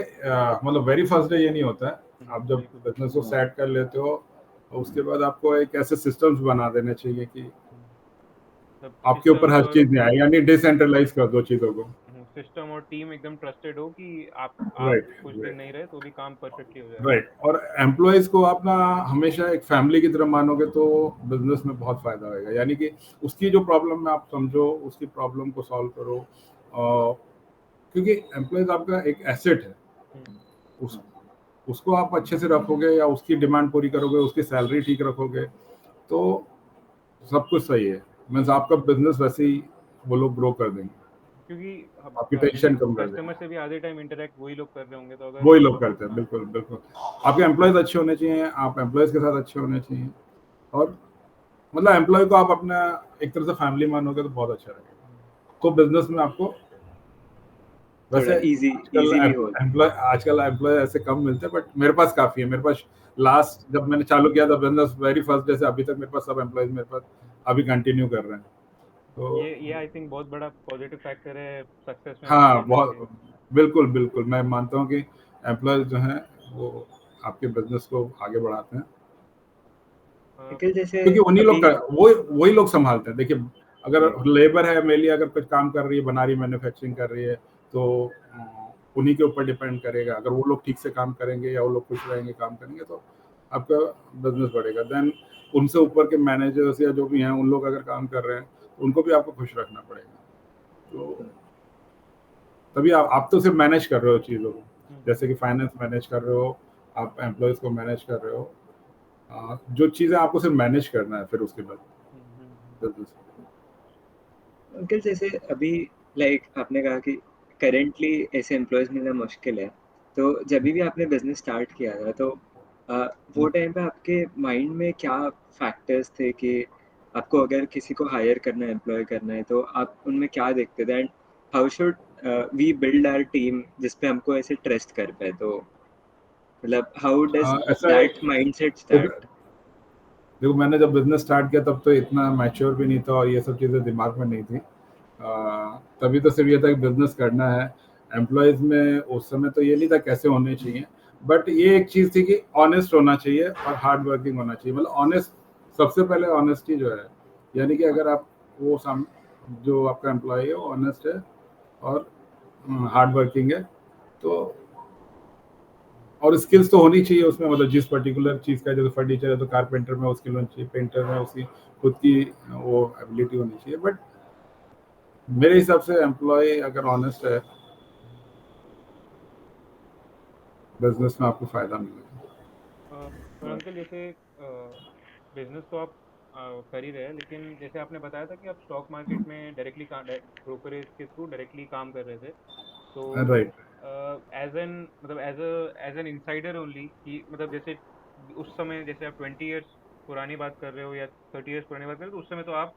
Speaker 3: मतलब वेरी फर्स्ट डे ये नहीं होता है। आप जब
Speaker 2: बिल्कुल।
Speaker 3: बिजनेस को सेट कर लेते हो तो उसके बाद आपको एक ऐसे सिस्टम्स बना देने चाहिए कि
Speaker 2: सब
Speaker 3: आपके ऊपर
Speaker 2: सिस्टम्स
Speaker 3: हर
Speaker 2: और
Speaker 3: चीज नहीं आए, यानी डिसेंट्रलाइज कर दो चीजों को।
Speaker 2: सिस्टम और टीम एकदम ट्रस्टेड हो कि आप
Speaker 3: राइट
Speaker 2: कुछ दिन
Speaker 3: राइट
Speaker 2: नहीं रहे तो भी काम परफेक्टली हो जाएगा।
Speaker 3: राइट। और एम्प्लॉयज को आप ना हमेशा एक फैमिली की तरह मानोगे तो बिजनेस में बहुत फायदा होगा। यानी कि उसकी जो प्रॉब्लम है आप समझो, उसकी प्रॉब्लम को सॉल्व करो, क्योंकि एम्प्लॉयज आपका एक एसेट है। उस उसको आप अच्छे से रखोगे या उसकी डिमांड पूरी करोगे, उसकी सैलरी ठीक रखोगे, तो सब कुछ सही है। मीन्स आपका बिजनेस वैसे ही वो लोग ग्रो कर देंगे,
Speaker 2: क्योंकि अब
Speaker 3: आपकी टेंशन कम कर
Speaker 2: कस्टमर
Speaker 3: देंगे।
Speaker 2: से भी आधे टाइम इंटरेक्ट वही लोग कर रहे होंगे, तो अगर
Speaker 3: वही लोग करते हैं, बिल्कुल बिल्कुल। आपके एम्प्लॉयज अच्छे होने चाहिए, आप एम्प्लॉयज के साथ अच्छे होने चाहिए, और मतलब एम्प्लॉय को आप अपना एक तरह से फैमिली मानोगे तो बहुत अच्छा रहेगा। तो बिजनेस में आपको वैसे
Speaker 4: थोड़ा इजीली हो।
Speaker 3: आजकल एम्प्लॉय ऐसे कम मिलते हैं, बट मेरे पास काफी है। मेरे पास लास्ट जब मैंने चालू किया था बिजनेस, वेरी फर्स्ट डे से अभी तक मेरे पास सब एम्प्लॉयज मेरे पास अभी कंटिन्यू कर रहे हैं। तो
Speaker 2: ये आई थिंक बहुत बड़ा पॉजिटिव फैक्टर है सक्सेस में आपके
Speaker 3: हाँ,
Speaker 2: बिजनेस के।
Speaker 3: बहुत बिल्कुल बिल्कुल। मैं मानता हूँ कि एम्प्लॉयज जो हैं वो आपके बिजनेस को आगे बढ़ाते हैं,
Speaker 4: निखिल, जैसे
Speaker 3: क्योंकि उन्हीं लोग
Speaker 4: अभी
Speaker 3: का वही लोग संभालते हैं। देखिए अगर लेबर है मेनली, अगर कुछ काम कर रही है, बना रही, मैन्युफैक्चरिंग कर रही है, तो उन्हीं के ऊपर डिपेंड करेगा। अगर वो लोग ठीक से काम करेंगे या वो लोग खुश रहेंगे काम करेंगे तो आपका बिजनेस बढ़ेगा। देन उनसे ऊपर के मैनेजर्स या जो भी हैं, उन लोग अगर काम कर रहे हैं तो उनको भी आपको खुश रखना पड़ेगा। तो तभी आप तो सिर्फ मैनेज कर रहे हो चीज़ों को, जैसे कि फाइनेंस मैनेज कर रहे हो, आप एम्प्लॉयज़ को मैनेज कर रहे हो। जो चीज़ें आपको सिर्फ मैनेज करना है, फिर उसके बाद बिजनेस।
Speaker 4: अंकल, जैसे अभी लाइक आपने कहा कि करेंटली ऐसे एम्प्लॉयज मिलना मुश्किल है, तो जब भी आपने बिजनेस स्टार्ट किया था तो वो टाइम पे आपके माइंड में क्या फैक्टर्स थे कि आपको अगर किसी को हायर करना है, एम्प्लॉय करना है, तो आप उनमें क्या देखते थे, and how should we build our team जिसपे हमको ऐसे ट्रस्ट कर पाए? तो मतलब हाउ डज
Speaker 3: ऐसा है,
Speaker 4: दैट माइंडसेट स्टार्ट?
Speaker 3: देखो मैंने जब बिजनेस स्टार्ट किया तब तो इतना मैच्योर भी नहीं था और ये सब चीज़ें दिमाग में नहीं थी। तभी तो सिर्फ ये था कि बिजनेस करना है। एम्प्लॉयज़ में उस समय तो ये नहीं था कैसे होने चाहिए, बट ये एक चीज़ थी कि ऑनेस्ट होना चाहिए और हार्ड वर्किंग होना चाहिए। मतलब ऑनेस्ट, सबसे पहले ऑनेस्टी जो है, यानी कि अगर आप जो आपका एम्प्लॉय है वो ऑनेस्ट है और हार्ड वर्किंग है, तो और स्किल्स तो होनी चाहिए उसमें। मतलब जिस पर्टिकुलर चीज़ का, जैसे फर्नीचर है तो कारपेंटर में वो स्किल होनी चाहिए, पेंटर में उसकी खुद की वो एबिलिटी होनी चाहिए। बट मेरे हिसाब से एम्प्लॉय अगर ऑनेस्ट है, बिजनेस में आपको फायदा मिलेगा।
Speaker 2: और अंकल जैसे बिजनेस तो आप कर ही रहे हैं, लेकिन जैसे आपने बताया था कि आप स्टॉक मार्केट में डायरेक्टली ब्रोकरेज के थ्रू डायरेक्टली काम कर रहे थे, तो
Speaker 3: राइट।
Speaker 2: एज एन मतलब एज एन इनसाइडर ओनली, कि मतलब जैसे उस समय जैसे आप 20 इयर्स पुरानी बात कर रहे हो या 30 इयर्स पुरानी बात कर रहे हो, तो उस समय तो आप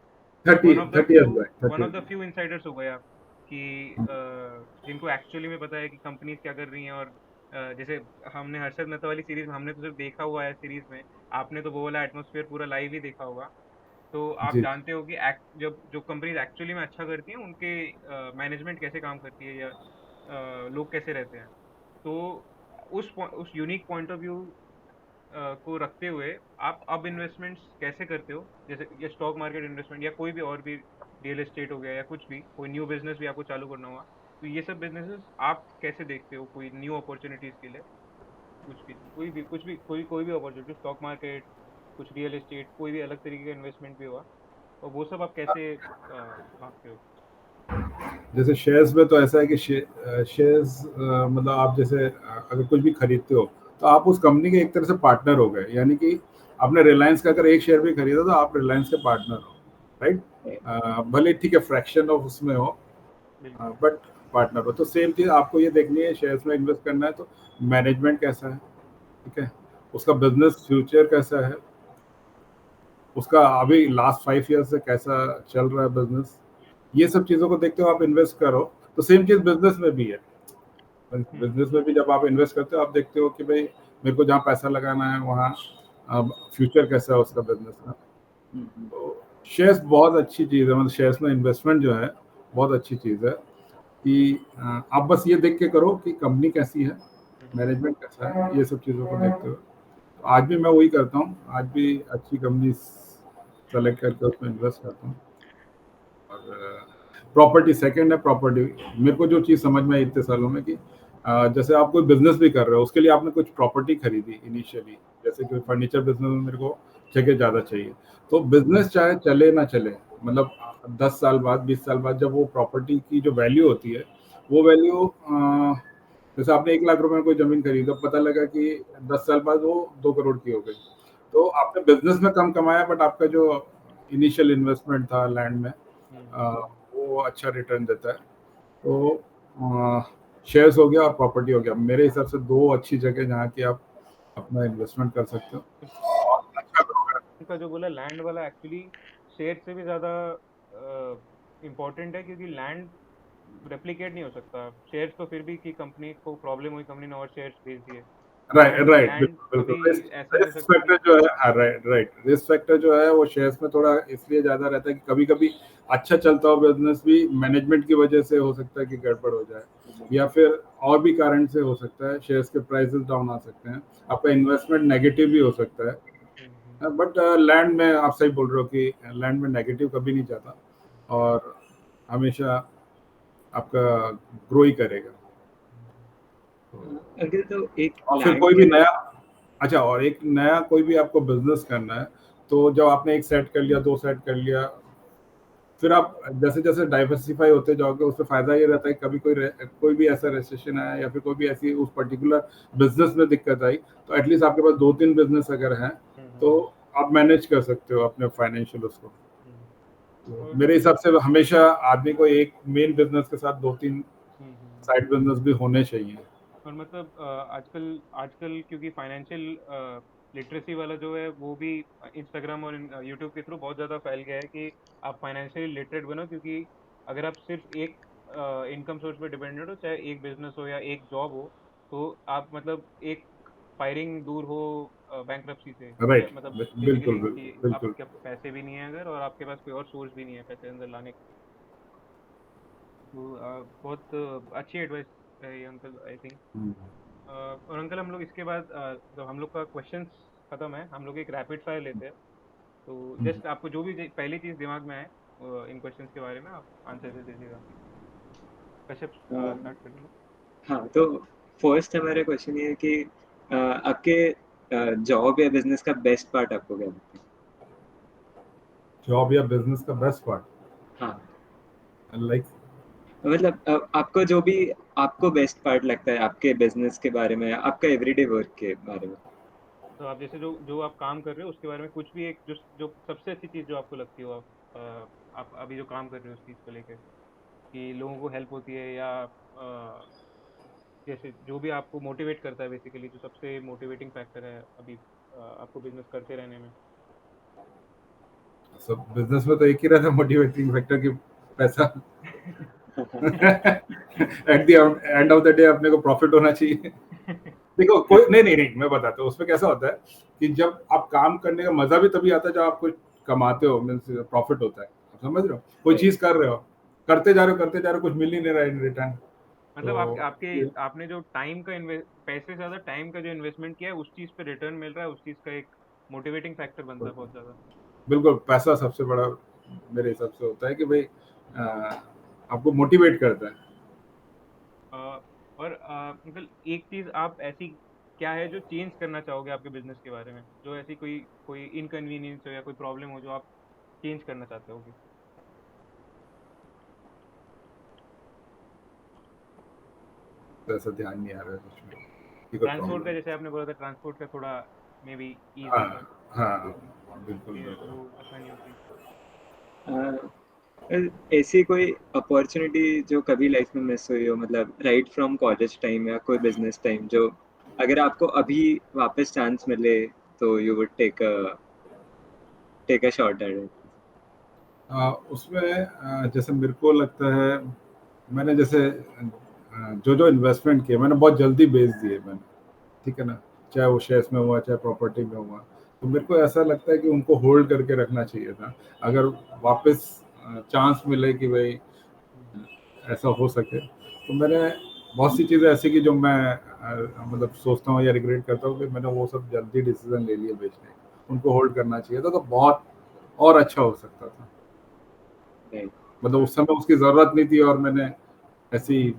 Speaker 3: 30
Speaker 2: one of the
Speaker 3: 30
Speaker 2: few
Speaker 3: years back, 30
Speaker 2: one of
Speaker 3: years
Speaker 2: the few Insiders हो गए आप, कि जिनको एक्चुअली में पता है कि कंपनीज क्या कर रही हैं। और जैसे हमने हर्षद मेहता वाली सीरीज में हमने तो सिर्फ देखा हुआ है सीरीज में, आपने तो वो वाला एटमोसफियर पूरा लाइव ही देखा होगा। तो आप
Speaker 3: जी।
Speaker 2: जानते हो कि जब जो कंपनीज एक्चुअली में अच्छा करती हैं उनके मैनेजमेंट कैसे काम करती है, या लोग कैसे रहते हैं। तो उस यूनिक पॉइंट ऑफ व्यू को रखते हुए आप अब इन्वेस्टमेंट्स कैसे करते हो, जैसे ये स्टॉक मार्केट इन्वेस्टमेंट या कोई भी और भी, रियल एस्टेट हो गया या कुछ भी, कोई न्यू बिजनेस भी आपको चालू करना हुआ, तो ये सब बिजनेसेस आप कैसे देखते हो कोई न्यू अपॉर्चुनिटीज के लिए? कुछ भी, कोई भी, कुछ भी, कोई भी अपॉर्चुनिटी, स्टॉक मार्केट, कुछ रियल एस्टेट, कोई भी अलग तरीके का इन्वेस्टमेंट भी हुआ, और वो सब आप कैसे भागते हो?
Speaker 3: जैसे शेयर्स में तो ऐसा है कि शेयर्स मतलब आप जैसे अगर कुछ भी खरीदते हो तो आप उस कंपनी के एक तरह से पार्टनर हो गए, यानी कि आपने रिलायंस का अगर एक शेयर भी खरीदा तो आप रिलायंस के पार्टनर हो, राइट। भले ठीक है फ्रैक्शन ऑफ उसमें हो,
Speaker 2: बिल्कुल।
Speaker 3: बट पार्टनर हो। तो सेम चीज आपको ये देखनी है, शेयर्स में इन्वेस्ट करना है तो मैनेजमेंट कैसा है, ठीक है, उसका बिजनेस फ्यूचर कैसा है, उसका अभी लास्ट 5 ईयर से कैसा चल रहा है बिजनेस, ये सब चीज़ों को देखते हो आप इन्वेस्ट करो। तो सेम चीज़ बिजनेस में भी है। बिजनेस में भी जब आप इन्वेस्ट करते हो आप देखते हो कि भाई मेरे को जहाँ पैसा लगाना है वहाँ फ्यूचर कैसा है उसका बिजनेस का। तो शेयर्स बहुत अच्छी चीज़ है, मतलब शेयर्स में इन्वेस्टमेंट जो है बहुत अच्छी चीज़ है कि आप बस ये देख के करो कि कंपनी कैसी है, मैनेजमेंट कैसा है, ये सब चीज़ों को देखते हो। तो आज भी मैं वही करता हूँ, आज भी अच्छी कंपनी सेलेक्ट करके उसमें इन्वेस्ट करता हूँ। और प्रॉपर्टी सेकंड है, प्रॉपर्टी मेरे को जो चीज़ समझ में आई इतने सालों में कि जैसे आप कोई बिजनेस भी कर रहे हो उसके लिए आपने कुछ प्रॉपर्टी खरीदी इनिशियली, जैसे कि फर्नीचर बिजनेस में मेरे को जगह ज़्यादा चाहिए, तो बिजनेस चाहे चले ना चले, मतलब 10 साल बाद 20 साल बाद जब वो प्रॉपर्टी की जो वैल्यू होती है वो वैल्यू, जैसे आपने 1 लाख रुपए में कोई जमीन खरीदी तो पता लगा कि 10 साल बाद वो 2 करोड़ की हो गई, तो आपने बिजनेस में कम कमाया बट आपका जो इनिशियल इन्वेस्टमेंट था लैंड में वो अच्छा रिटर्न देता है। तो शेयर्स हो गया और प्रॉपर्टी हो गया, मेरे हिसाब से दो अच्छी जगह जहाँ की आप अपना इन्वेस्टमेंट कर सकते हो और अच्छा ग्रो कर।
Speaker 2: का जो बोला लैंड वाला, एक्चुअली शेयर से भी ज़्यादा इम्पोर्टेंट है, क्योंकि लैंड रेप्लिकेट नहीं हो सकता। शेयर्स तो फिर भी, कि कंपनी को प्रॉब्लम हुई, कंपनी ने और शेयर्स भेज दिए।
Speaker 3: राइट
Speaker 2: लैंड
Speaker 3: राइट,
Speaker 2: लैंड
Speaker 3: बिल्कुल
Speaker 2: कभी
Speaker 3: बिल्कुल।
Speaker 2: ऐसा नहीं हो
Speaker 3: रिस्क
Speaker 2: सकता कि
Speaker 3: फैक्टर जो है, हाँ राइट राइट, रिस्क फैक्टर जो है वो शेयर्स में थोड़ा इसलिए ज्यादा रहता है कि कभी कभी अच्छा चलता हो बिजनेस भी मैनेजमेंट की वजह से हो सकता है कि गड़बड़ हो जाए, या फिर और भी कारण से हो सकता है, शेयर्स के प्राइसेस डाउन आ सकते हैं, आपका इन्वेस्टमेंट नेगेटिव भी हो सकता है। बट लैंड में आप सही बोल रहे हो कि लैंड में नेगेटिव कभी नहीं जाता और हमेशा आपका ग्रो ही करेगा।
Speaker 4: अगर तो एक
Speaker 3: और फिर
Speaker 4: लैंड
Speaker 3: कोई
Speaker 4: के
Speaker 3: भी नया, अच्छा, और एक नया कोई भी आपको बिजनेस करना है तो जब आपने एक सेट कर लिया, दो सेट कर लिया, फिर आप जैसे जैसे डाइवर्सिफाई होते जाओगे उससे फायदा ये रहता है कि कभी कोई भी ऐसा रेसेशन आया या फिर कोई भी ऐसी उस पर्टिकुलर बिजनेस में दिक्कत आई तो एटलीस्ट आपके पास 2-3 बिजनेस अगर हैं तो आप मैनेज कर सकते हो अपने फाइनेंशियल उसको। तो
Speaker 2: और
Speaker 3: मेरे हिसाब से हमेशा आदमी को एक मेन बिजनेस के साथ 2-3 साइड बिजनेस भी होने चाहिए।
Speaker 2: और मतलब आजकल आजकल क्योंकि फाइनेंशियल लिटरेसी वाला जो है वो भी इंस्टाग्राम और यूट्यूब के थ्रू बहुत ज़्यादा फैल गया है, कि आप फाइनेंशियली लिटरेट बनो, क्योंकि अगर आप सिर्फ एक इनकम सोर्स पे डिपेंडेंट हो, चाहे एक बिजनेस हो या एक जॉब हो, तो आप मतलब एक फायरिंग दूर हो बैंक्रप्सी से,
Speaker 3: राइट,
Speaker 2: मतलब
Speaker 3: बिल्कुल
Speaker 2: बेसिकली कि
Speaker 3: बिल्कुल बिल्कुल।
Speaker 2: आपके पास पैसे भी नहीं है अगर, और आपके पास कोई और सोर्स भी नहीं है पैसे अंदर लाने का। तो बहुत अच्छी एडवाइस है ये अंकल, आई थिंक।
Speaker 3: हम्म,
Speaker 2: और अंकल हम लोग इसके बाद जब हम लोग का क्वेश्चंस खत्म है, हम लोग एक रैपिड फायर लेते हैं। तो
Speaker 3: हम्म,
Speaker 2: जस्ट आपको जो भी पहली चीज़ दिमाग में आए इन क्वेश्चंस के बारे में आप आंसर दे दीजिएगा। कश्यप स्टार्ट कर दीजिए।
Speaker 4: हाँ, तो फर्स्ट हमारा क्वेश्चन ये है कि आपके जॉब या बिजनेस का बेस्ट पार्ट आपको क्या लगता है?
Speaker 3: जॉब या बिजनेस का बेस्ट पार्ट,
Speaker 4: हाँ,
Speaker 3: लाइक
Speaker 4: मतलब आपको जो भी आपको बेस्ट पार्ट लगता है आपके बिजनेस के बारे में, आपका एवरीडे वर्क के बारे में।
Speaker 2: तो आप जैसे जो जो आप काम कर रहे हो उसके बारे में कुछ भी एक जो जो सबसे अच्छी चीज़ जो आपको लगती हो, आप अभी जो काम कर रहे हो उस चीज़ को लेके, कि लोगों को हेल्प होती है, या जैसे जो भी आपको मोटिवेट करता है, बेसिकली जो सबसे मोटिवेटिंग फैक्टर है अभी आपको बिजनेस करते रहने में।
Speaker 3: सब बिजनेस में तो एक ही रहता है मोटिवेटिंग फैक्टर कि पैसा। At the end of the day अपने को प्रॉफिट होना चाहिए। देखो कोई नहीं नहीं नहीं, मैं बताता हूँ उसमें कैसा होता है कि जब आप काम करने का मजा भी तभी आता है जब आप कुछ कमाते हो, मीन्स प्रॉफिट होता है। आप समझ रहे हो, कोई
Speaker 4: राइट।
Speaker 3: चीज कर रहे हो, करते जा रहे हो करते जा रहे हो, कुछ मिल ही नहीं रहा है इन रिटर्न।
Speaker 2: मतलब आपके
Speaker 3: तो
Speaker 2: आपके आपने जो टाइम का इन्वेस्ट, पैसे से ज्यादा टाइम का जो इन्वेस्टमेंट किया है उस चीज पे रिटर्न मिल रहा है, उस चीज का एक मोटिवेटिंग फैक्टर बनता है बहुत ज्यादा।
Speaker 3: बिल्कुल पैसा सबसे बड़ा मेरे हिसाब से होता है कि भाई आपको मोटिवेट करता है।
Speaker 2: अ, और मतलब एक चीज आप ऐसी क्या है जो चेंज करना चाहोगे आपके बिजनेस के बारे में, जो ऐसी कोई कोई इनकन्वीनियंस हो या कोई प्रॉब्लम हो जो आप चेंज करना चाहते होगे?
Speaker 3: तो ऐसा ध्यान नहीं आ रहा है कुछ में कि कोई
Speaker 2: ट्रांसपोर्ट का,
Speaker 3: प्रॉब्लम।
Speaker 2: जैसे आपने बोला था ट्रांसपोर्ट का थोड़ा मे बी ईज
Speaker 3: हाँ
Speaker 2: होता,
Speaker 3: हाँ, बिल्कुल
Speaker 2: ये
Speaker 3: बिल्कुल।
Speaker 2: वो आसानी होती।
Speaker 4: ऐसी कोई अपॉर्चुनिटी जो कभी लाइफ में मिस हुई हो, मतलब राइट फ्रॉम कॉलेज टाइम या कोई बिजनेस टाइम, जो अगर आपको अभी वापस चांस मिले तो you would take a shot at it.
Speaker 3: उसमें जैसे मेरे को लगता है मैंने जैसे जो जो इन्वेस्टमेंट किए मैंने बहुत जल्दी बेच दिए मैंने, ठीक है ना, चाहे वो शेयर्स में हुआ चाहे प्रॉपर्टी में हुआ। तो मेरे को ऐसा लगता है कि उनको होल्ड करके रखना चाहिए था। अगर वापस चांस मिले कि भाई ऐसा हो सके, तो मैंने बहुत सी चीज़ें ऐसी की जो मैं मतलब सोचता हूँ या रिग्रेट करता हूँ कि मैंने वो सब जल्दी डिसीजन ले लिए बेचने का। उनको होल्ड करना चाहिए था तो बहुत और अच्छा हो सकता था।
Speaker 4: राइट।
Speaker 3: मतलब उस समय उसकी ज़रूरत नहीं थी और मैंने ऐसी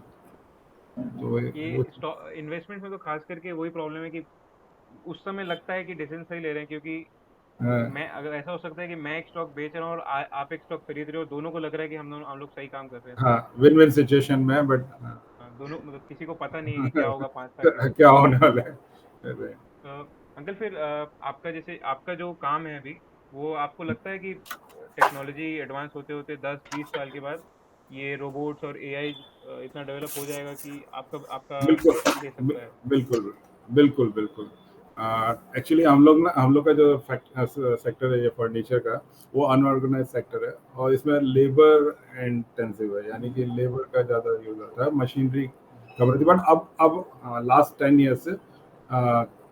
Speaker 3: तो
Speaker 2: ये
Speaker 3: वो
Speaker 2: इन्वेस्टमेंट में तो खास करके वही प्रॉब्लम है कि उस समय लगता है कि डिसीजन सही ले रहे हैं, क्योंकि मैं अगर ऐसा हो सकता है कि मैं एक स्टॉक बेच रहा हूँ और आप एक स्टॉक खरीद रहे हो, दोनों को लग रहा है कि हम लोग सही काम कर रहे हैं,
Speaker 3: हाँ
Speaker 2: तो
Speaker 3: विन विन सिचुएशन में, बट
Speaker 2: दोनों मतलब किसी को पता नहीं है कि क्या होगा 5 साल के बाद।
Speaker 3: क्या होने वाला है। अरे,
Speaker 2: अंकल फिर आपका जैसे आपका जो काम है अभी, वो आपको लगता है कि टेक्नोलॉजी एडवांस होते होते 10-20 साल के बाद ये रोबोट्स और एआई इतना डेवलप हो जाएगा कि आपका आपका
Speaker 3: बिल्कुल
Speaker 2: जॉब ले सकता है?
Speaker 3: बिल्कुल बिल्कुल बिल्कुल। एक्चुअली हम लोग का जो सेक्टर है ये फर्नीचर का, वो अनऑर्गेनाइज सेक्टर है और इसमें लेबर इंटेंसिव है, यानी कि लेबर का ज़्यादा यूज होता है, मशीनरी कम रहती है। बट अब लास्ट 10 ईयर से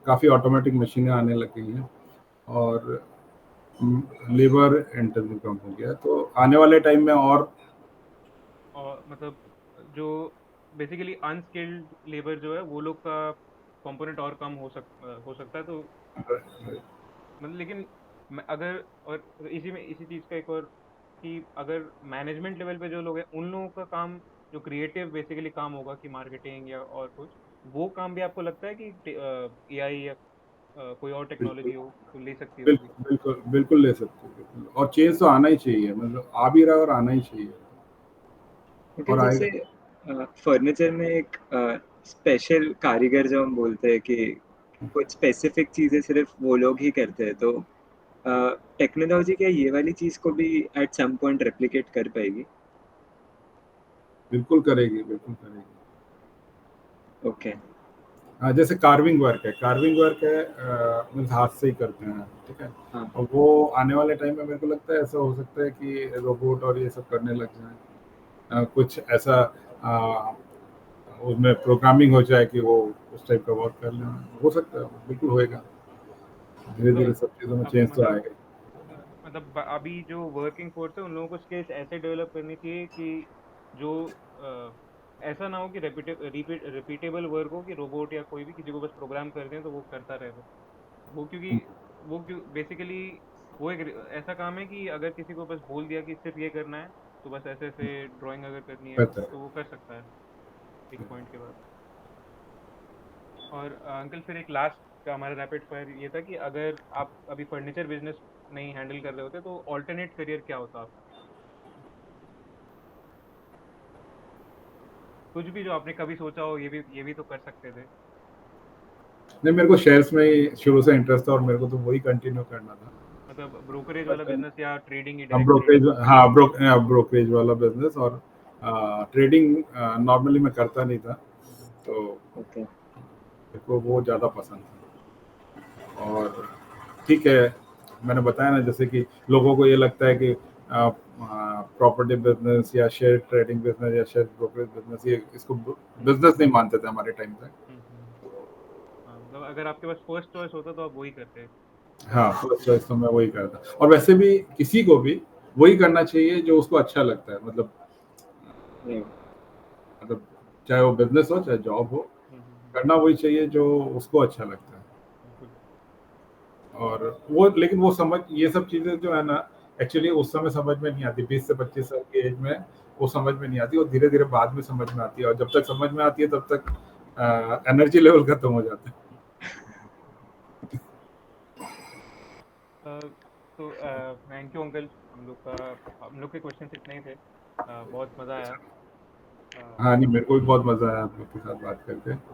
Speaker 3: काफ़ी ऑटोमेटिक मशीनें आने लग गई हैं और लेबर इंटेंसिव कम हो गया है। तो आने वाले टाइम में और
Speaker 2: और मतलब जो बेसिकली अनस्किल्ड लेबर जो है वो लोग का कंपोनेंट और कम हो सकता है, तो मतलब लेकिन अगर और इसी में इसी चीज़ का एक और, कि अगर मैनेजमेंट लेवल पे जो लोग हैं उन लोगों का काम जो क्रिएटिव बेसिकली काम होगा, कि मार्केटिंग या और कुछ, वो काम भी आपको लगता है कि एआई या कोई और टेक्नोलॉजी
Speaker 3: बिल्कुल
Speaker 2: हो तो ले सकती होगी?
Speaker 3: बिल्कुल बिल्कुल ले सकते हो बिल्कुल, और चेंज तो आना ही चाहिए, मतलब आ भी रहा है और आना ही चाहिए
Speaker 4: क्योंकि
Speaker 3: और
Speaker 4: जैसे
Speaker 3: आएगा।
Speaker 4: फर्नीचर में एक स्पेशल कारीगर जो हम बोलते हैं कि कुछ स्पेसिफिक चीजें सिर्फ वो लोग ही करते हैं, तो टेक्नोलॉजी क्या ये वाली चीज को भी एट सम पॉइंट रेप्लिकेट कर पाएगी?
Speaker 3: बिल्कुल करेगी बिल्कुल करेगी।
Speaker 4: ओके।
Speaker 3: हाँ, जैसे कार्विंग वर्क है मतलब हाथ से ही करते हैं, ठीक है।
Speaker 4: हाँ।
Speaker 3: और वो आने वाले टाइम में मेरे को लगता है ऐसा हो सकता है कि रोबोट और ये सब करने लग जाए, कुछ ऐसा अ, उसमें प्रोग्रामिंग हो जाए कि वो उस टाइप का वर्क कर लें, हो सकता है, बिल्कुल होएगा। धीरे
Speaker 2: मतलब
Speaker 3: धीरे सब चीज़ों में
Speaker 2: अब
Speaker 3: चेंज तो आएगा।
Speaker 2: अभी जो वर्किंग फोर्स है उन लोगों को स्किल्स ऐसे डेवलप करनी चाहिए कि जो ऐसा ना हो कि रिपीटेबल वर्क हो, कि रोबोट या कोई भी किसी को बस प्रोग्राम कर दें तो वो करता रहे बस। वो क्योंकि वो क्यों बेसिकली वो एक ऐसा काम है कि अगर किसी को बस बोल दिया कि सिर्फ ये करना है, तो बस ऐसे ऐसे ड्राइंग अगर करनी है
Speaker 3: बेहतर
Speaker 2: तो वो कर सकता है एक पॉइंट के बाद। और अंकल फिर एक लास्ट का हमारा रैपिड फायर ये था कि अगर आप अभी फर्नीचर बिजनेस नहीं हैंडल कर रहे होते तो ऑल्टरनेट करियर क्या होता आपका? कुछ भी जो आपने कभी सोचा हो ये भी तो कर सकते थे।
Speaker 3: नहीं, मेरे को शेयर्स में ही शुरू से इंटरेस्ट था और मेरे को तो वही कंटिन्यू करना था।
Speaker 2: मतलब ब्रोकरेज वाला
Speaker 3: बट
Speaker 2: बिजनेस या ट्रेडिंग ही
Speaker 3: हम
Speaker 2: डायरेक्ट
Speaker 3: ब्रोकरेज,
Speaker 2: ट्रेडिंग?
Speaker 3: हाँ ब्रोकरेज वाला बिजनेस, और ट्रेडिंग नॉर्मली मैं करता नहीं था, तो
Speaker 4: ओके।
Speaker 3: मेरे को वो ज़्यादा पसंद था। और ठीक है, मैंने बताया ना, जैसे कि लोगों को ये लगता है कि प्रॉपर्टी बिजनेस या शेयर ट्रेडिंग बिजनेस या शेयर ब्रोकरेज बिजनेस, ये इसको बिजनेस नहीं मानते थे हमारे टाइम पे।
Speaker 2: हाँ, मतलब अगर आपके पास फर्स्ट चॉइस होता तो आप वही करते।
Speaker 3: हाँ, फर्स्ट चॉइस तो मैं वही करता, और वैसे भी किसी को भी वही करना चाहिए जो उसको अच्छा लगता है। मतलब
Speaker 4: राइट।
Speaker 3: मतलब चाहे वो बिजनेस हो चाहे जॉब हो,
Speaker 2: हम्म।
Speaker 3: करना वही चाहिए जो उसको अच्छा लगता है।
Speaker 2: बिल्कुल।
Speaker 3: और वो, लेकिन वो समझ, ये सब चीजें जो है ना, एक्चुअली उस समय समझ में नहीं आती। 20 से 25 साल की एज में वो समझ में नहीं आती, और धीरे धीरे बाद में समझ में आती है, और जब तक समझ में आती है तब तक एनर्जी लेवल खत्म हो जाता है।
Speaker 2: तो थैंक यू अंकल, हम लोग के क्वेश्चंस इतने ही थे। बहुत मज़ा आया।
Speaker 3: हाँ, नहीं, मेरे को भी बहुत मजा आया आप लोग के साथ बात करके।